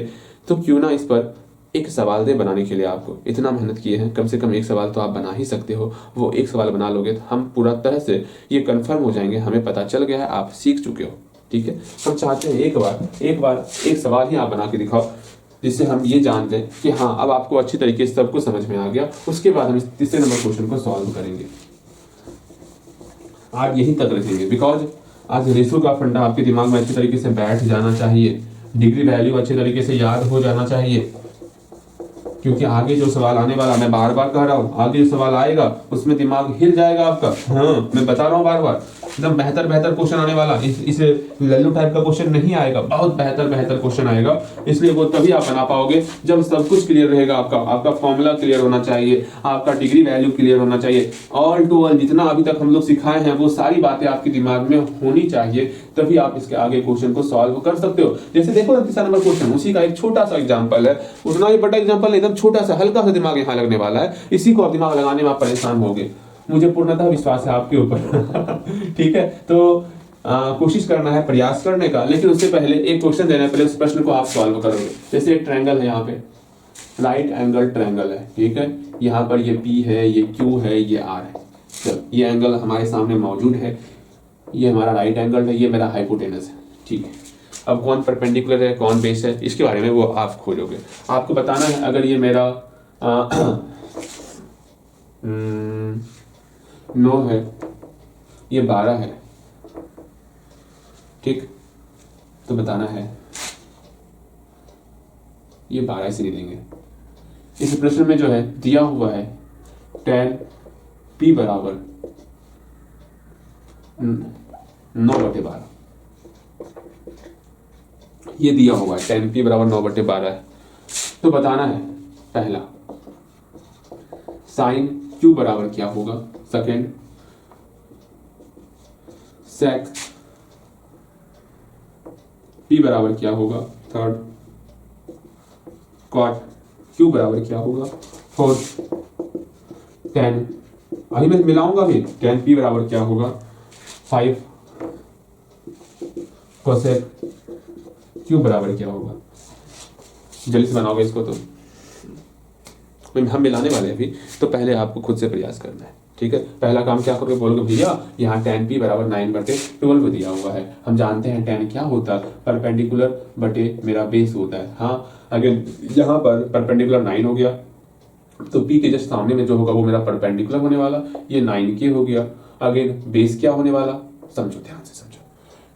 तो क्यों ना इस पर एक सवाल दे बनाने के लिए, आपको इतना मेहनत किए हैं, कम से कम एक सवाल तो आप बना ही सकते हो। वो एक सवाल बना लोगे तो हम पूरा तरह से ये कंफर्म हो जाएंगे, हमें पता चल गया है आप सीख चुके हो। ठीक है, हम चाहते हैं एक बार एक सवाल ही आप बना के दिखाओ, जिससे हम ये जान लें कि हाँ अब आपको अच्छी तरीके से सब कुछ समझ में आ गया। उसके बाद हम इस तीसरे नंबर क्वेश्चन को सॉल्व करेंगे। आज यहीं तक रखेंगे, बिकॉज आज रेशो का फंडा आपके दिमाग में अच्छी तरीके से बैठ जाना चाहिए, डिग्री वैल्यू अच्छे तरीके से याद हो जाना चाहिए, क्योंकि आगे जो सवाल आने वाला, मैं बार बार कह रहा हूँ, आगे जो सवाल आएगा उसमें दिमाग हिल जाएगा आपका। हाँ मैं बता रहा हूँ बार बार, एकदम बेहतर क्वेश्चन आने वाला। इस लल्लू टाइप का क्वेश्चन नहीं आएगा, बहुत बेहतर क्वेश्चन आएगा। इसलिए वो तभी आप बना पाओगे जब सब कुछ क्लियर रहेगा। आपका फॉर्मूला क्लियर होना चाहिए, आपका डिग्री वैल्यू क्लियर होना चाहिए, ऑल टू ऑल जितना अभी तक हम लोग सिखाए हैं वो सारी बातें आपके दिमाग में होनी चाहिए, तभी आप इसके आगे क्वेश्चन को सॉल्व कर सकते हो। जैसे देखो ना तीसरा नंबर क्वेश्चन, उसी का एक छोटा सा एग्जांपल है, उतना ही बड़ा एग्जांपल एकदम छोटा सा, हल्का सा दिमाग यहाँ लगने वाला है। इसी को आप दिमाग लगाने में आप परेशान होगे, मुझे पूर्णतः विश्वास है आपके ऊपर। ठीक है, तो कोशिश करना है, प्रयास करने का, लेकिन उससे पहले एक क्वेश्चन देने पहले उस प्रश्न को आप सॉल्व करोगे। जैसे एक ट्रायंगल है, यहाँ पे राइट एंगल ट्रायंगल है। ठीक है, यहाँ पर ये P है, ये Q है, ये R है। चलो ये एंगल हमारे सामने मौजूद है, ये हमारा राइट एंगल है, ये मेरा हाइपोटेनस है। ठीक है, अब कौन परपेंडिकुलर है कौन बेस है इसके बारे में वो आप खोजोगे। आपको बताना है अगर ये मेरा 9 है, ये 12 है, ठीक, तो बताना है ये 12 से नहीं देंगे। इस प्रश्न में जो है दिया हुआ है tan P बराबर 9/12, ये दिया हुआ है tan P बराबर 9/12 है। तो बताना है पहला साइन Q बराबर क्या होगा, सेकेंड sec P बराबर क्या होगा, थर्ड cot Q बराबर क्या होगा, फोर्थ tan अभी मैं मिलाऊंगा भी, tan p बराबर क्या होगा 5 कोसेक q बराबर क्या होगा, जल्दी से बनाओगे इसको तो हम मिलाने वाले हैं अभी, तो पहले आपको खुद से प्रयास करना है, ठीक है। पहला काम क्या करोगे, बोलोगे भैया यहाँ tan p बराबर 9/12 दिया हुआ है, हम जानते हैं tan क्या होता है, परपेंडिकुलर बटे मेरा बेस होता है। हाँ, अगर यहाँ पर परपेंडिकुलर 9 हो गया तो p के जस्ट सामने में जो होगा वो मेरा परपेंडिकुलर होने वाला, ये 9k हो गया। अगेन बेस क्या होने वाला, समझो ध्यान से समझो,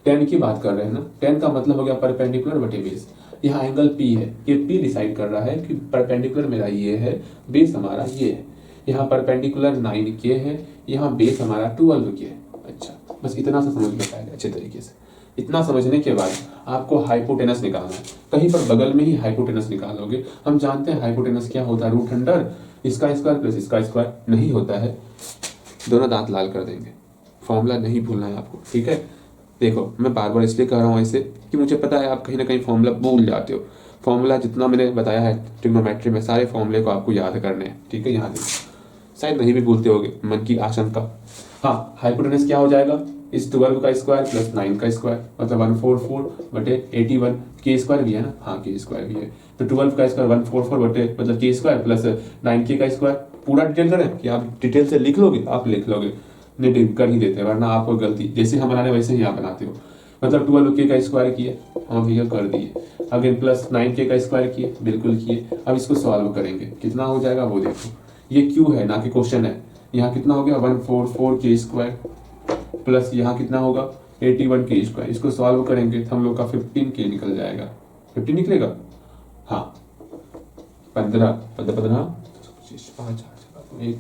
tan की बात कर रहे हैं ना, tan का मतलब हो गया परपेंडिकुलर बटे बेस। यहाँ एंगल p है, ये p डिसाइड कर रहा है कि परपेंडिकुलर मेरा ये है, बेस हमारा ये है। यहाँ परपेंडिकुलर 9k है, यहाँ बेस हमारा 12k है। अच्छा, बस इतना सा समझ में पाएगा अच्छे तरीके से। इतना समझने के बाद आपको हाइपोटेनस निकालना है, कहीं पर बगल में ही हाइपोटेनस निकालोगे। हम जानते हैं हाइपोटेनस क्या होता है, रूट अंडर इसका स्क्वायर प्लस इसका स्क्वायर नहीं होता है, दोनों दांत लाल कर देंगे। फॉर्मूला नहीं भूलना है आपको, ठीक है। देखो मैं बार बार इसलिए कह रहा हूँ ऐसे कि मुझे पता है आप कहीं ना कहीं फॉर्मूला भूल जाते हो। फॉर्मूला जितना मैंने बताया है ट्रिग्नोमेट्री में, सारे फॉर्मूले को आपको याद करने हैं, ठीक है। यहाँ देखो शायद नहीं भी भूलते होगे, मन की आशंका। हाँ, हाइपोटेनस क्या हो जाएगा, इस 12 का स्क्वायर प्लस 9 का स्क्वायर, मतलब 144 बटे 81, के स्क्वायर भी है ना, हाँ के स्क्वायर भी है, तो 12 का स्क्वायर 144 बटे मतलब के स्क्वायर प्लस 9k का स्क्वायर। पूरा डिटेल करें कि आप डिटेल से लिख लोगे, आप लिख लोगे, नहीं कर ही देते हैं, वरना आपको गलती जैसे हम बनाने वैसे ही आप बनाते हो। मतलब 12k का स्क्वायर किए, हाँ भैया कर दिए, अगेन प्लस 9k का स्क्वायर किए, बिल्कुल किए। अब इसको सॉल्व करेंगे, कितना हो जाएगा वो देखो, ये क्यू है ना कि क्वेश्चन है। यहाँ कितना हो गया 144k स्क्वायर प्लस यहाँ कितना होगा 81k स्क्वायर। इसको सॉल्व करेंगे तो हम लोग का 15k निकल जाएगा। 15 निकलेगा, हाँ 15 15 5 1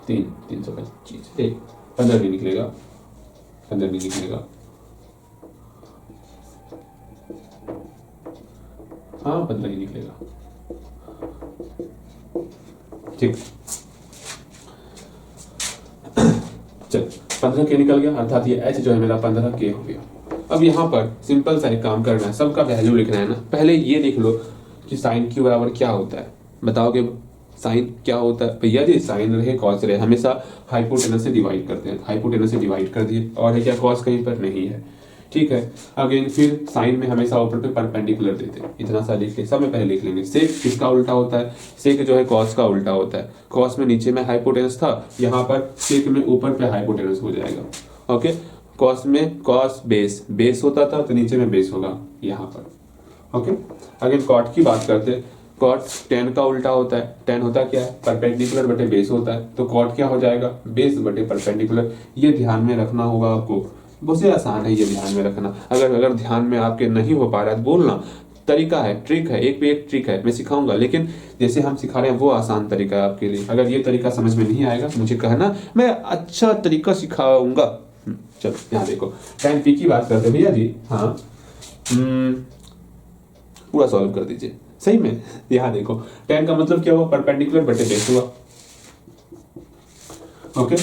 325 एक 15 भी निकलेगा, 15 भी निकलेगा, हाँ 15 ही निकलेगा, ठीक। चल 15k निकल गया, अर्थात ये h जो है मेरा 15k हो गया। अब यहाँ पर सिंपल सा एक काम करना है, सबका वैल्यू लिखना है ना। पहले ये लिख लो कि साइन q बराबर क्या होता है, बताओगे साइन क्या होता है भैया जी, साइन रहे कॉस रहे हमेशा हाइपोटेनस से डिवाइड करते हैं, हाइपोटेनस से डिवाइड कर दिए, और है क्या कॉस कहीं पर नहीं है, ठीक है। अगेन फिर साइन में हमेशा ऊपर पे परपेंडिकुलर देते हैं, इतना सा लिख ले, सब में पहले लिख लेंगे। सेक किसका उल्टा होता है, सेक जो है कॉस का उल्टा होता है। कॉस में नीचे में हाइपोटेनस था, यहाँ पर सेक में ऊपर पे हाइपोटेनस हो जाएगा, ओके। कॉस में कॉस बेस, बेस होता था तो नीचे में बेस होगा यहाँ पर, ओके। अगेन कॉट की बात करते हैं, कॉट टेन का उल्टा होता है। टेन होता क्या है, परपेंडिकुलर बटे बेस होता है, तो कॉट क्या हो जाएगा, बेस बटे परपेंडिकुलर। ये ध्यान में रखना होगा आपको, बहुत ही आसान है ये ध्यान में रखना। अगर ध्यान में आपके नहीं हो पा रहा है, बोलना तरीका है, ट्रिक है, एक पे एक ट्रिक है, मैं सिखाऊंगा, लेकिन जैसे हम सिखा रहे हैं वो आसान तरीका है आपके लिए। अगर ये तरीका समझ में नहीं आएगा मुझे कहना, मैं अच्छा तरीका सिखाऊंगा। चलो यहाँ देखो, tan p की बात करते हैं भैया जी, हाँ पूरा सॉल्व कर दीजिए सही में। यहाँ देखो tan का मतलब क्या हुआ, परपेंडिकुलर बटे बेस हुआ, ओके।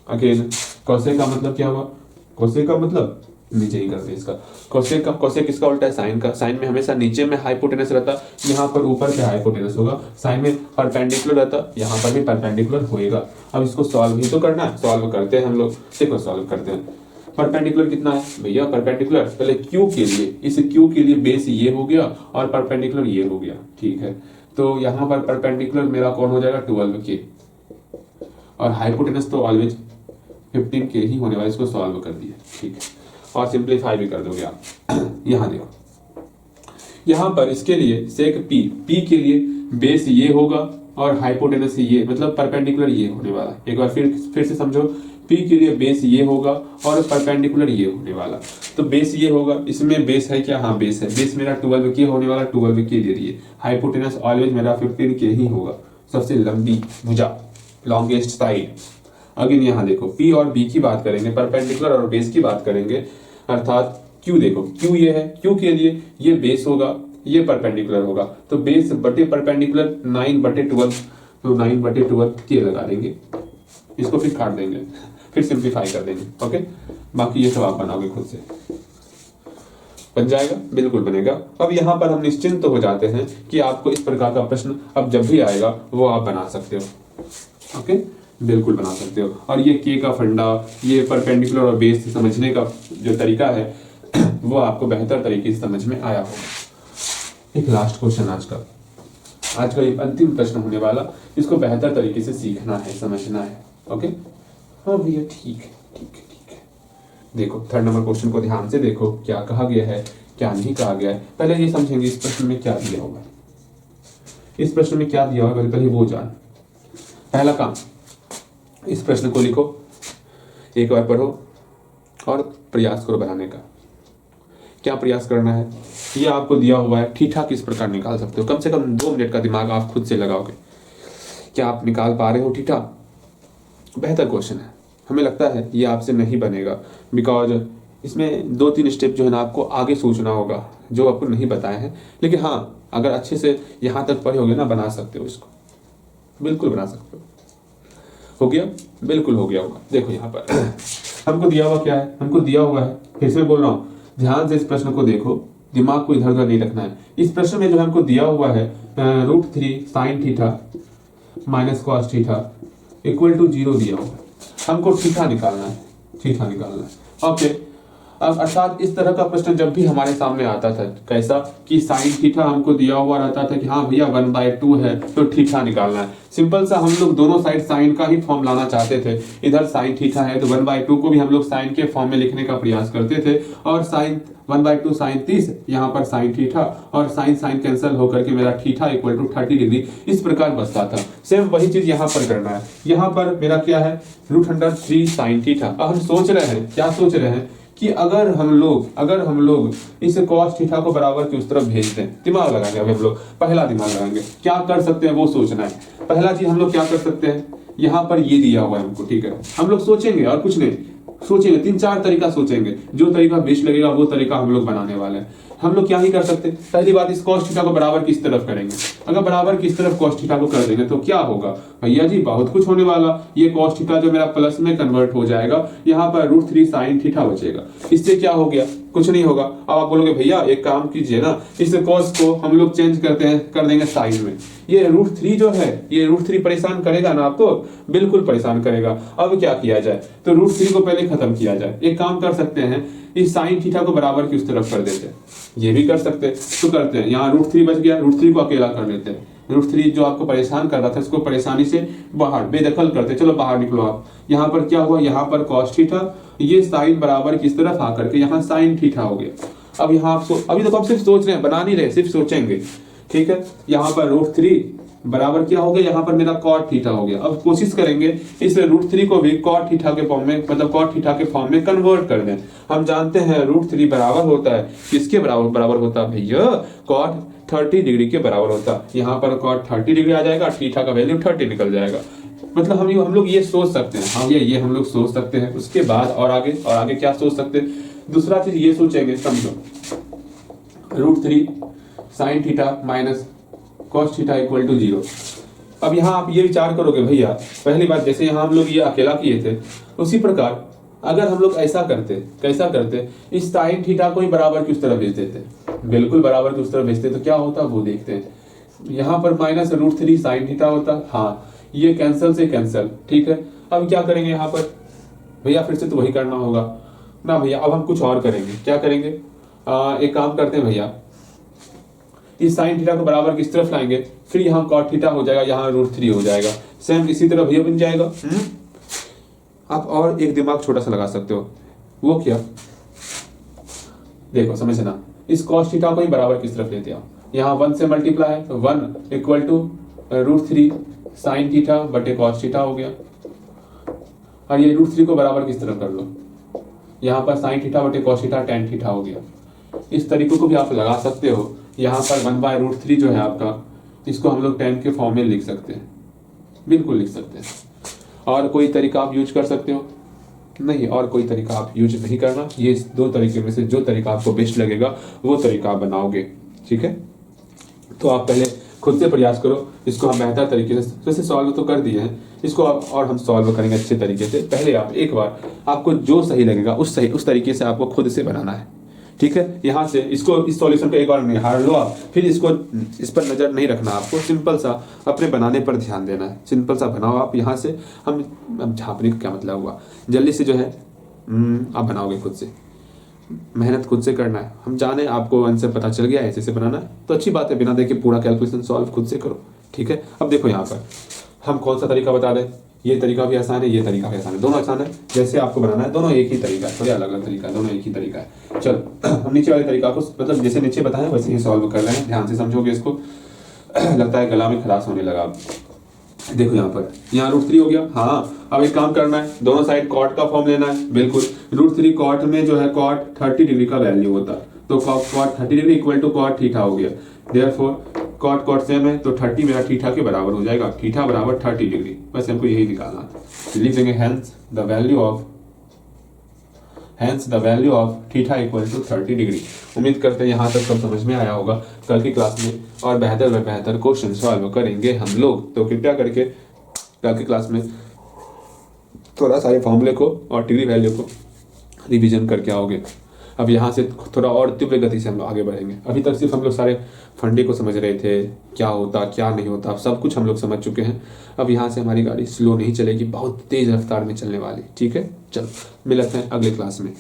अगेन कोसेक का मतलब क्या हुआ, कोसेक का मतलब नीचे ही करते हैं इसका, कोसेक का, कोसेक किसका उल्टा है, साइन का। साइन में हमेशा नीचे में हाइपोटेनस रहता, यहाँ पर ऊपर पे हाइपोटेनस होगा। साइन में परपेंडिकुलर रहता, यहाँ पर भी परपेंडिकुलर होएगा। अब इसको सॉल्व ही तो करना है, सॉल्व करते हैं हम लोग, देखो सॉल्व करते हैं। परपेंडिकुलर कितना है भैया, परपेंडिकुलर पहले क्यू के लिए, इस क्यू के लिए बेस ये हो गया और परपेंडिकुलर ये हो गया, ठीक है। तो यहाँ पर परपेंडिकुलर मेरा कौन हो जाएगा 12k, और हाइपोटेनस तो ऑलवेज 15k ही होने वाला, इसको सॉल्व कर दिया, ठीक है। और सिंप्लीफाई भी कर दोगे आप। यहाँ देखो, यहाँ पर इसके लिए सेक p के लिए बेस ये होगा और हाइपोटेनस ये, मतलब परपेंडिकुलर ये होने वाला। एक बार फिर से समझो, p के लिए बेस ये होगा और परपेंडिकुलर ये होने वाला। तो बेस ये होगा, इसमें बेस है क्या, हाँ बेस है, बेस मेरा 12k होने वाला, 12k दे दिए। हाइपोटेनस ऑलवेज मेरा 15k ही होगा, सबसे लंबी भुजा, लॉन्गेस्ट साइड। अगेन यहाँ देखो p और b की बात करेंगे, परपेंडिकुलर और बेस की बात करेंगे, अर्थात q देखो, q ये है, q के लिए ये बेस होगा, ये परपेंडिकुलर होगा, तो बेस बटे परपेंडिकुलर 9/12, तो 9/12 के लगा देंगे, इसको फिर काट देंगे, फिर सिंप्लीफाई कर देंगे, ओके। बाकी ये सब आप बनाओगे खुद से। बन जाएगा, बिल्कुल बनेगा। अब यहाँ पर हम निश्चिंत हो जाते हैं कि आपको इस प्रकार का प्रश्न अब जब भी आएगा वो आप बना सकते हो। ओके, बिल्कुल बना सकते हो। और ये के का फंडा, ये परपेंडिकुलर और बेस से समझने का जो तरीका है वो आपको बेहतर तरीके से समझ में आया होगा। एक लास्ट क्वेश्चन आज का एक अंतिम प्रश्न होने वाला, इसको बेहतर तरीके से सीखना है, समझना है। ओके, हाँ भैया, ठीक है। देखो थर्ड नंबर क्वेश्चन को ध्यान से देखो, क्या कहा गया है, क्या नहीं कहा गया है। पहले ये समझेंगे इस प्रश्न में क्या दिया होगा, इस प्रश्न में क्या दिया होगा पहले वो जान। पहला काम, इस प्रश्न को लिखो, एक बार पढ़ो और प्रयास करो बनाने का। क्या प्रयास करना है, ये आपको दिया हुआ है। ठीठा किस प्रकार निकाल सकते हो, कम से कम 2 मिनट का दिमाग आप खुद से लगाओगे। क्या आप निकाल पा रहे हो ठीठा? बेहतर क्वेश्चन है। हमें लगता है ये आपसे नहीं बनेगा, बिकॉज इसमें 2-3 स्टेप जो है ना आपको आगे सोचना होगा, जो आपको नहीं बताए हैं। लेकिन हाँ, अगर अच्छे से यहाँ तक पढ़े होगे ना, बना सकते हो इसको, बिल्कुल बना सकते हो। हो गया, बिल्कुल हो गया होगा। देखो यहाँ पर हमको दिया हुआ क्या है, हमको दिया हुआ है, फिर से बोल रहा हूँ, ध्यान से इस प्रश्न को देखो, दिमाग को इधर उधर नहीं रखना है। इस प्रश्न में जो हमको दिया हुआ है √3 sin theta minus cos theta equal to 0 दिया हुआ है। हमको थीटा निकालना है। ओके, अब अर्थात इस तरह का प्रश्न जब भी हमारे सामने आता था, कैसा कि साइन थीटा हमको दिया हुआ रहता था कि हाँ भैया 1/2 है तो थीटा निकालना है। सिंपल सा हम लोग दोनों साइड साइन का ही फॉर्म लाना चाहते थे। इधर साइन थीटा है तो 1/2 को भी हम लोग साइन के फॉर्म में लिखने का प्रयास करते थे, और साइन 1/2 साइन 30, यहाँ पर साइन थीटा, और साइन साइन कैंसिल होकर के मेरा थीटा इक्वल टू 30 डिग्री इस प्रकार बचता था। सेम वही चीज यहाँ पर करना है। यहाँ पर मेरा क्या है, √3 साइन थीटा। अब हम सोच रहे हैं, क्या सोच रहे हैं कि अगर हम लोग इस cos थीटा को बराबर की उस तरफ भेज दें, दिमाग लगाएंगे। अभी हम लोग पहला दिमाग लगाएंगे, क्या कर सकते हैं वो सोचना है। पहला चीज हम लोग क्या कर सकते हैं, यहाँ पर ये दिया हुआ है हमको, ठीक है, हम लोग सोचेंगे और कुछ नहीं सोचेंगे, 3-4 तरीका सोचेंगे, जो तरीका बेस्ट लगेगा वो तरीका हम लोग बनाने वाले हैं। हम लोग क्या ही कर सकते, पहली बात इस cos थीटा को बराबर किस तरफ करेंगे। अगर बराबर किस तरफ cos थीटा को कर देंगे तो क्या होगा भैया जी, बहुत कुछ होने वाला। ये cos थीटा जो मेरा प्लस में कन्वर्ट हो जाएगा, यहाँ पर √3 sin थीटा बचेगा। इससे क्या हो गया, कुछ नहीं होगा। अब आप बोलोगे भैया एक काम कीजिए ना, इस cos को हम लोग चेंज कर देंगे साइन में। ये √3 जो है, ये √3 परेशान करेगा ना आपको, बिल्कुल परेशान करेगा। अब क्या किया जाए, तो √3 को पहले खत्म किया जाए। एक काम कर सकते हैं, इस साइन थीटा को बराबर की उस तरफ कर देते हैं, ये भी कर सकते हैं, तो करते हैं। यहाँ √3 बच गया, √3 को अकेला कर लेते हैं। √3 जो आपको परेशान कर रहा था, इसको परेशानी से बाहर बेदखल करते, चलो बाहर निकलो आप। यहाँ पर क्या हुआ, यहाँ पर cos थीटा, ये साइन बराबर किस तरफ आकर के यहाँ साइन थीटा हो गया। अब यहाँ आप अभी तो आप सिर्फ सोच रहे हैं, बना नहीं रहे, सिर्फ सोचेंगे, ठीक है। यहाँ पर √3 बराबर क्या हो गया, यहाँ पर मेरा cot थीटा हो गया। अब कोशिश करेंगे इस √3 को भी cot थीटा के फॉर्म में, मतलब cot थीटा के फॉर्म में कन्वर्ट कर दें। हम जानते हैं √3 बराबर होता है किसके बराबर होता है भैया, cot 30 डिग्री के बराबर होता है। यहाँ पर cot 30 डिग्री आ जाएगा, थीटा का वैल्यू 30 निकल जाएगा। मतलब हम लोग ये सोच सकते हैं, हाँ ये हम लोग सोच सकते हैं। उसके बाद और आगे क्या सोच सकते हैं, दूसरा चीज ये सोचेंगे, समझो √3 sin theta minus cos theta equal to 0। अब यहाँ आप ये विचार करोगे भैया, पहली बात जैसे यहाँ हम लोग ये अकेला किए थे, उसी प्रकार अगर हम लोग ऐसा करते, कैसा करते, इस sin थीटा को ही बराबर की उस तरफ भेज देते, बिल्कुल बराबर की उस तरफ भेजते, तो क्या होता वो देखते हैं। यहाँ पर माइनस √3 sin थीटा होता, हाँ ये कैंसल से कैंसल, ठीक है। अब क्या करेंगे यहाँ पर भैया, फिर से तो वही करना होगा ना भैया। अब हम कुछ और करेंगे, क्या करेंगे, एक काम करते हैं भैया, इस साइन थीटा को बराबर किस तरफ लाएंगे, फिर यहाँ cot थीटा हो जाएगा, यहाँ √3 हो जाएगा, सेम इसी तरह भैया बन जाएगा। आप और एक दिमाग छोटा सा लगा सकते हो, वो क्या, देखो समझना, इस cos थीटा को ही बराबर किस तरफ लेते हो, यहाँ 1 से मल्टीप्लाई है, 1 इक्वल टू √3 साइन थीटा बटे cos थीटा हो गया। और ये √3 को बराबर किस तरफ कर लो, यहाँ पर साइन थीटा बटे cos थीटा tan थीटा हो गया। इस तरीकों को भी आप लगा सकते हो। यहाँ पर 1/√3 जो है आपका, इसको हम लोग tan के फॉर्म में लिख सकते हैं, बिल्कुल लिख सकते हैं। और कोई तरीका आप यूज कर सकते हो, नहीं और कोई तरीका आप यूज नहीं करना। ये 2 तरीके में से जो तरीका आपको बेस्ट लगेगा वो तरीका आप बनाओगे, ठीक है। तो आप पहले खुद से प्रयास करो, इसको हम बेहतर तरीके से, वैसे सॉल्व तो कर दिए हैं, इसको और हम सॉल्व करेंगे अच्छे तरीके से। पहले आप एक बार आपको जो सही लगेगा उस तरीके से आपको खुद से बनाना है, ठीक है, यहाँ से इसको इस सॉल्यूशन को एक बार निहार लो आप, फिर इसको इस पर नजर नहीं रखना आपको, सिंपल सा अपने बनाने पर ध्यान देना है। सिंपल सा बनाओ आप। यहाँ से हम अब झांपने का क्या मतलब हुआ, जल्दी से जो है आप बनाओगे खुद से, मेहनत खुद से करना है। हम जाने आपको आंसर पता चल गया ऐसे से बनाना है तो अच्छी बात है, बिना देखे पूरा कैलकुलेशन सॉल्व खुद से करो। ठीक है, अब देखो यहाँ पर हम कौन सा तरीका बता दें, ये तरीका भी आसान है, ये तरीका भी आसान है, दोनों आसान है। जैसे आपको बनाना है दोनों एक ही तरीका है, थोड़े अलग अलग तरीका है, दोनों एक ही तरीका है। चलो हम नीचे वाले तरीका को मतलब जैसे नीचे बताएं वैसे ही सॉल्व कर रहे हैं, ध्यान से समझोगे इसको। लगता है गला में खलास होने लगा। देखो यहाँ पर, यहाँ √3 हो गया। हाँ, अब एक काम करना है, दोनों साइड कॉट का फॉर्म लेना है। बिल्कुल, √3 कॉट में जो है कॉट 30 डिग्री का वैल्यू होता है, तो cot 30 degree equal to cot theta हो गया। देयरफॉर कॉट कॉट सेम है तो 30 मेरा थीटा के बराबर हो जाएगा, थीटा बराबर 30 डिग्री। वैसे हमको यही निकालना है, लिख देंगे hence the value of theta equal to 30 degree. उम्मीद करते हैं यहाँ तक सब समझ में आया होगा। कल की क्लास में और बेहतर व बेहतर क्वेश्चन सॉल्व करेंगे हम लोग, तो कृपया करके कल की क्लास में थोड़ा सारे फॉर्मूले को और डिग्री वैल्यू को रिवीजन करके आओगे। अब यहाँ से थोड़ा और तीव्र गति से हम लोग आगे बढ़ेंगे। अभी तक सिर्फ हम लोग सारे फंडे को समझ रहे थे, क्या होता क्या नहीं होता, सब कुछ हम लोग समझ चुके हैं। अब यहाँ से हमारी गाड़ी स्लो नहीं चलेगी, बहुत तेज रफ्तार में चलने वाली। ठीक है, चलो मिलते हैं अगले क्लास में।